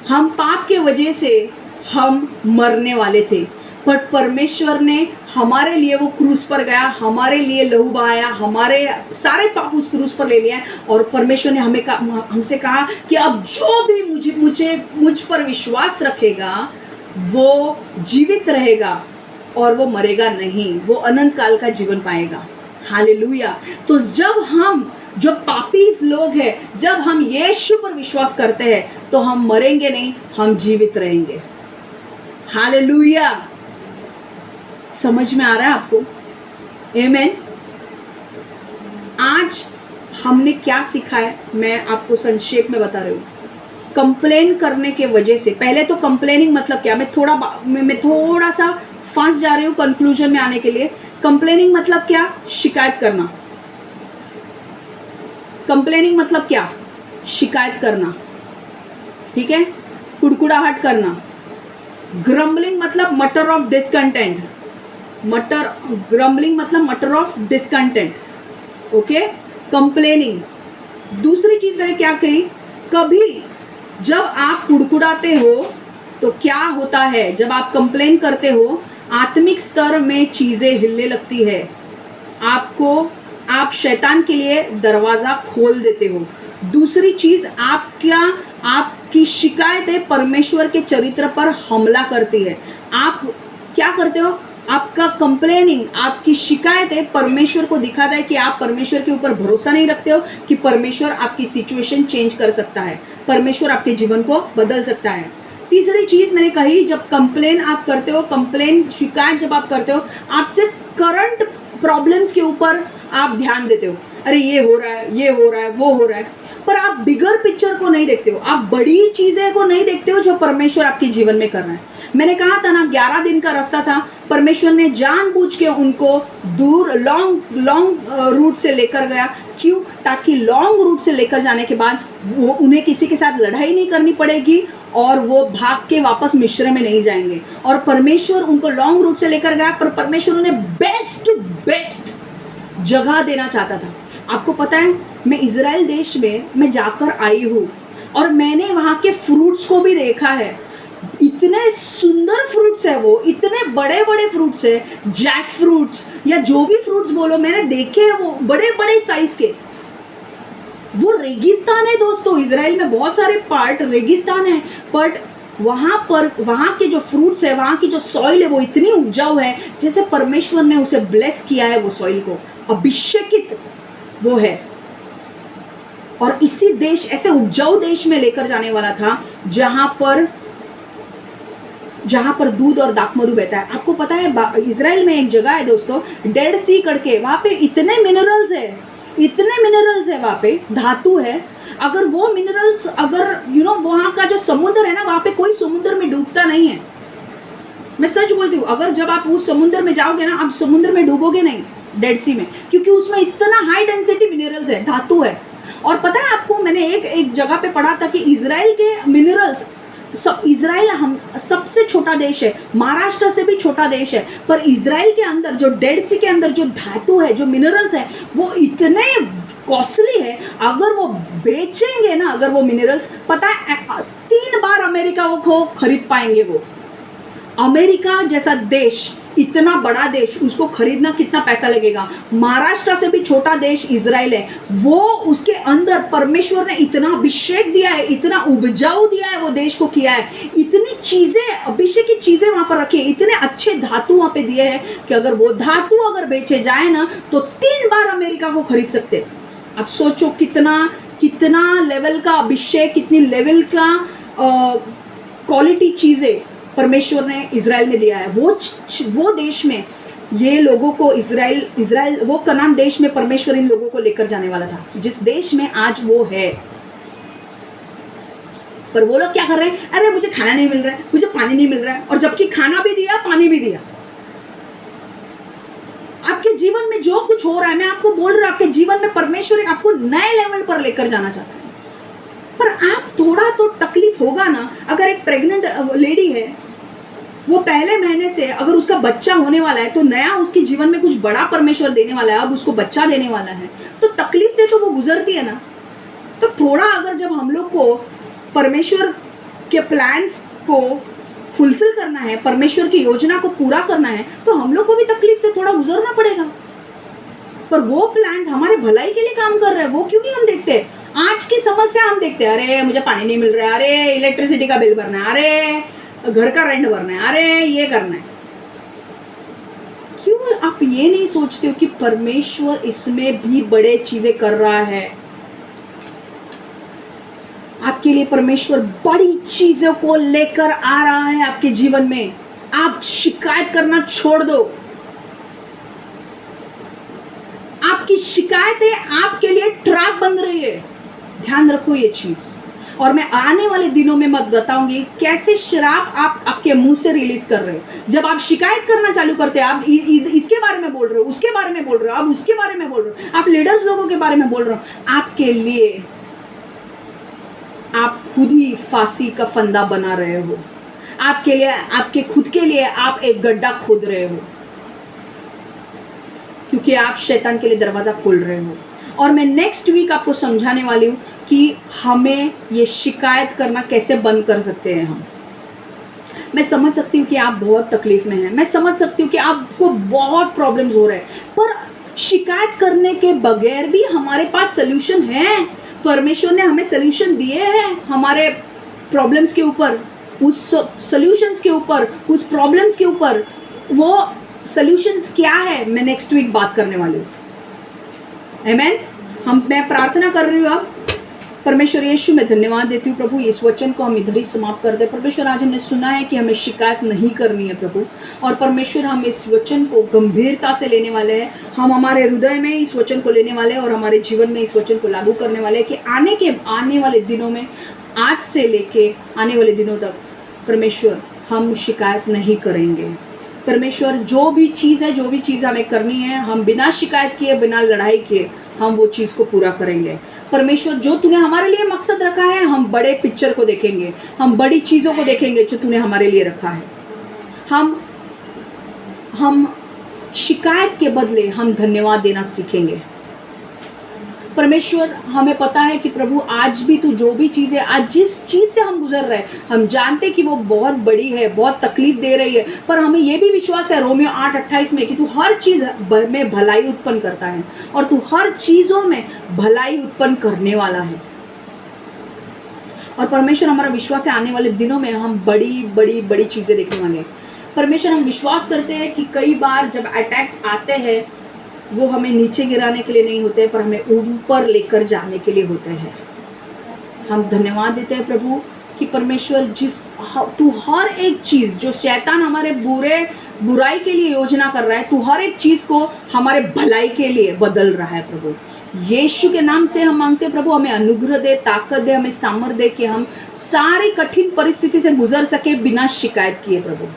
हम पाप के वजह से हम मरने वाले थे, पर परमेश्वर ने हमारे लिए वो क्रूस पर गया, हमारे लिए लहू बहाया, हमारे सारे पाप उस क्रूस पर ले लिया। और परमेश्वर ने हमसे कहा कि अब जो भी मुझ पर विश्वास रखेगा वो जीवित रहेगा और वो मरेगा नहीं, वो अनंत काल का जीवन पाएगा। हालेलुया। तो जब हम जो लोग हैं, जब हम यीशु पर विश्वास करते हैं तो हम मरेंगे नहीं, हम जीवित रहेंगे। हालेलुया। समझ में आ रहा है आपको? आमेन। आज हमने क्या सीखा है, मैं आपको संक्षेप में बता रही हूँ। कंप्लेन करने के वजह से, पहले तो कंप्लेनिंग मतलब क्या, मैं थोड़ा सा फंस जा रही हूँ कंक्लूजन में आने के लिए। कंप्लेनिंग मतलब क्या? शिकायत करना। कंप्लेनिंग मतलब क्या? शिकायत करना, ठीक है, कुड़कुड़ाहट करना। ग्रम्बलिंग मतलब मटर ऑफ डिसकंटेंट, ग्रम्बलिंग मतलब मटर ऑफ डिसकंटेंट, ओके। कंप्लेनिंग। दूसरी चीज मैंने क्या कही, कभी जब आप कुड़कुड़ाते हो तो क्या होता है, जब आप कंप्लेन करते हो आत्मिक स्तर में चीजें हिलने लगती है, आप शैतान के लिए दरवाजा खोल देते हो। दूसरी चीज, आपकी शिकायतें परमेश्वर के चरित्र पर हमला करती है। आप क्या करते हो, आपका कंप्लेनिंग, आपकी शिकायतें परमेश्वर को दिखाता है कि आप परमेश्वर के ऊपर भरोसा नहीं रखते हो कि परमेश्वर आपकी सिचुएशन चेंज कर सकता है, परमेश्वर आपके जीवन को बदल सकता है। तीसरी चीज मैंने कही, जब कंप्लेन आप करते हो, शिकायत जब आप करते हो, आप सिर्फ करंट प्रॉब्लम्स के ऊपर आप ध्यान देते हो, अरे ये हो रहा है, ये हो रहा है, वो हो रहा है, पर आप बिगर पिक्चर को नहीं देखते हो, आप बड़ी चीजें को नहीं देखते हो जो परमेश्वर आपके जीवन में कर रहा है। मैंने कहा था ना, 11 दिन का रास्ता था, परमेश्वर ने जानबूझ के उनको दूर लॉन्ग रूट से लेकर गया। क्यों? ताकि लॉन्ग रूट से लेकर जाने के बाद वो उन्हें किसी के साथ लड़ाई नहीं करनी पड़ेगी और वो भाग के वापस मिस्र में नहीं जाएंगे। और परमेश्वर उनको लॉन्ग रूट से लेकर गया, पर परमेश्वर उन्हें बेस्ट जगह देना चाहता था। आपको पता है, मैं इजराइल देश में मैं जाकर आई हूँ और मैंने वहाँ के फ्रूट्स को भी देखा है। इतने सुंदर फ्रूट्स है वो, इतने बड़े बड़े फ्रूट्स है, जैक फ्रूट्स या जो भी फ्रूट्स बोलो, मैंने देखे हैं, वो बड़े बड़े साइज के। वो रेगिस्तान है दोस्तों, इजराइल में बहुत सारे पार्ट रेगिस्तान है, बट वहाँ के जो फ्रूट्स है, वहाँ की जो सॉइल है वो इतनी उपजाऊ है, जैसे परमेश्वर ने उसे ब्लेस किया है, वो सॉइल को अभिषेकित वो है। और इसी देश, ऐसे उपजाऊ देश में लेकर जाने वाला था जहां पर दूध और दाखमधु बहता है। आपको पता है, इजराइल में एक जगह है दोस्तों, डेड सी करके, वहां पे इतने मिनरल्स है वहां पे, धातु है। अगर वो मिनरल्स, अगर वहां का जो समुद्र है ना, वहां पे कोई समुद्र में डूबता नहीं है। मैं सच बोलती हूँ, अगर जब आप उस समुद्र में जाओगे ना, आप समुद्र में डूबोगे नहीं, डेड सी में, क्योंकि उसमें इतना हाई डेंसिटी मिनरल्स है, धातु है। और पता है आपको, मैंने एक जगह पे पढ़ा था कि इजराइल के मिनरल्स, इजराइल हम सबसे छोटा देश है, महाराष्ट्र से भी छोटा देश है, पर इजराइल के अंदर जो डेड सी के अंदर जो धातु है, जो मिनरल्स है, वो इतने कॉस्टली है। अगर वो बेचेंगे ना, अगर वो मिनरल्स, पता है 3 बार अमेरिका को खरीद पाएंगे। वो अमेरिका जैसा देश, इतना बड़ा देश, उसको खरीदना कितना पैसा लगेगा। महाराष्ट्र से भी छोटा देश इजराइल है, वो उसके अंदर परमेश्वर ने इतना अभिषेक दिया है, इतना उपजाऊ दिया है, वो देश को किया है, इतनी चीजें, अभिषेक की चीजें वहां पर रखे, इतने अच्छे धातु वहां पे दिए हैं कि अगर वो धातु अगर बेचे जाए ना, तो 3 बार अमेरिका को खरीद सकते। अब सोचो कितना लेवल का अभिषेक, कितनी लेवल का क्वालिटी चीजें परमेश्वर ने इजराइल में दिया है। वो देश में ये लोगों को, इजराइल वो कनान देश में परमेश्वर इन लोगों को लेकर जाने वाला था, जिस देश में आज वो है। पर वो लोग क्या कर रहे हैं, अरे मुझे खाना नहीं मिल रहा है, मुझे पानी नहीं मिल रहा है, और जबकि खाना भी दिया, पानी भी दिया। आपके जीवन में जो कुछ हो रहा है, मैं आपको बोल रहा हूं, आपके जीवन में परमेश्वर आपको नए लेवल पर लेकर जाना चाहता है। पर आप थोड़ा तो तकलीफ होगा ना। अगर एक प्रेग्नेंट लेडी है, वो पहले महीने से अगर उसका बच्चा होने वाला है, तो नया उसके जीवन में कुछ बड़ा परमेश्वर देने वाला है, अब उसको बच्चा देने वाला है, तो तकलीफ से तो वो गुजरती है ना। तो थोड़ा अगर जब हम लोग को परमेश्वर के प्लान्स को फुलफिल करना है, परमेश्वर की योजना को पूरा करना है, तो हम लोग को भी तकलीफ से थोड़ा गुजरना पड़ेगा। पर वो प्लान्स हमारे भलाई के लिए काम कर रहे हैं, वो क्यों नहीं हम देखते। आज की समस्या हम देखते हैं, अरे मुझे पानी नहीं मिल रहा है, अरे इलेक्ट्रिसिटी का बिल भरना है, अरे घर का रेंट भरना है, अरे ये करना है। क्यों आप ये नहीं सोचते हो कि परमेश्वर इसमें भी बड़े चीजें कर रहा है। आपके लिए परमेश्वर बड़ी चीजों को लेकर आ रहा है आपके जीवन में। आप शिकायत करना छोड़ दो। आपकी शिकायतें आपके लिए ट्रैप बन रही है। ध्यान रखो ये चीज। और मैं आने वाले दिनों में मत बताऊंगी कैसे शराब आप आपके मुंह से रिलीज कर रहे हो। जब आप शिकायत करना चालू करते हैं, आप इसके बारे में बोल रहे हो, उसके बारे में बोल रहे हो, आप उसके बारे में बोल रहे हो, आप लीडर्स लोगों के बारे में बोल रहे हो, आपके लिए आप खुद ही फांसी का फंदा बना रहे हो। आपके लिए, आपके खुद के लिए आप एक गड्ढा खोद रहे हो, क्योंकि आप शैतान के लिए दरवाजा खोल रहे हो। और मैं नेक्स्ट वीक आपको समझाने वाली हूँ कि हमें ये शिकायत करना कैसे बंद कर सकते हैं हम। मैं समझ सकती हूँ कि आप बहुत तकलीफ में हैं, मैं समझ सकती हूँ कि आपको बहुत प्रॉब्लम्स हो रहे हैं, पर शिकायत करने के बगैर भी हमारे पास सोल्यूशन है। परमेश्वर ने हमें सोल्यूशन दिए हैं हमारे प्रॉब्लम्स के ऊपर, उस सोल्यूशंस के ऊपर, उस प्रॉब्लम्स के ऊपर। वो सोल्यूशंस क्या है मैं नेक्स्ट वीक बात करने वाली हूँ। आमेन। मैं प्रार्थना कर रही हूँ अब। परमेश्वर यीशु मैं धन्यवाद देती हूँ प्रभु, इस वचन को हम इधर ही समाप्त कर दे। परमेश्वर आज हमने सुना है कि हमें शिकायत नहीं करनी है प्रभु, और परमेश्वर हम इस वचन को गंभीरता से लेने वाले हैं। हम हमारे हृदय में इस वचन को लेने वाले हैं और हमारे जीवन में इस वचन को लागू करने वाले हैं कि आने वाले दिनों में, आज से लेके आने वाले दिनों तक परमेश्वर हम शिकायत नहीं करेंगे। परमेश्वर जो भी चीज़ हमें करनी है, हम बिना शिकायत किए, बिना लड़ाई किए हम वो चीज़ को पूरा करेंगे। परमेश्वर जो तूने हमारे लिए मकसद रखा है, हम बड़े पिक्चर को देखेंगे, हम बड़ी चीज़ों को देखेंगे जो तूने हमारे लिए रखा है। हम शिकायत के बदले हम धन्यवाद देना सीखेंगे। परमेश्वर हमें पता है कि प्रभु आज भी तू जो भी चीज़ें, आज जिस चीज़ से हम गुजर रहे हैं, हम जानते कि वो बहुत बड़ी है, बहुत तकलीफ दे रही है, पर हमें ये भी विश्वास है रोमियो 8:28 में कि तू हर चीज़ में भलाई उत्पन्न करता है और तू हर चीज़ों में भलाई उत्पन्न करने वाला है। और परमेश्वर हमारा विश्वास है आने वाले दिनों में हम बड़ी बड़ी बड़ी चीज़ें देखने वाले हैं। परमेश्वर हम विश्वास करते हैं कि कई बार जब अटैक्स आते हैं वो हमें नीचे गिराने के लिए नहीं होते, पर हमें ऊपर लेकर जाने के लिए होते हैं। हम धन्यवाद देते हैं प्रभु कि परमेश्वर तू हर एक चीज़ जो शैतान हमारे बुराई के लिए योजना कर रहा है, तू हर एक चीज़ को हमारे भलाई के लिए बदल रहा है प्रभु। यीशु के नाम से हम मांगते हैं प्रभु, हमें अनुग्रह दे, ताकत दे, हमें सामर्थ्य दे कि हम सारी कठिन परिस्थिति से गुजर सके बिना शिकायत किए प्रभु।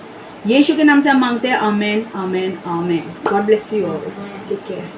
यीशु के नाम से हम मांगते हैं। Amen, amen, amen. God bless you all. Take care.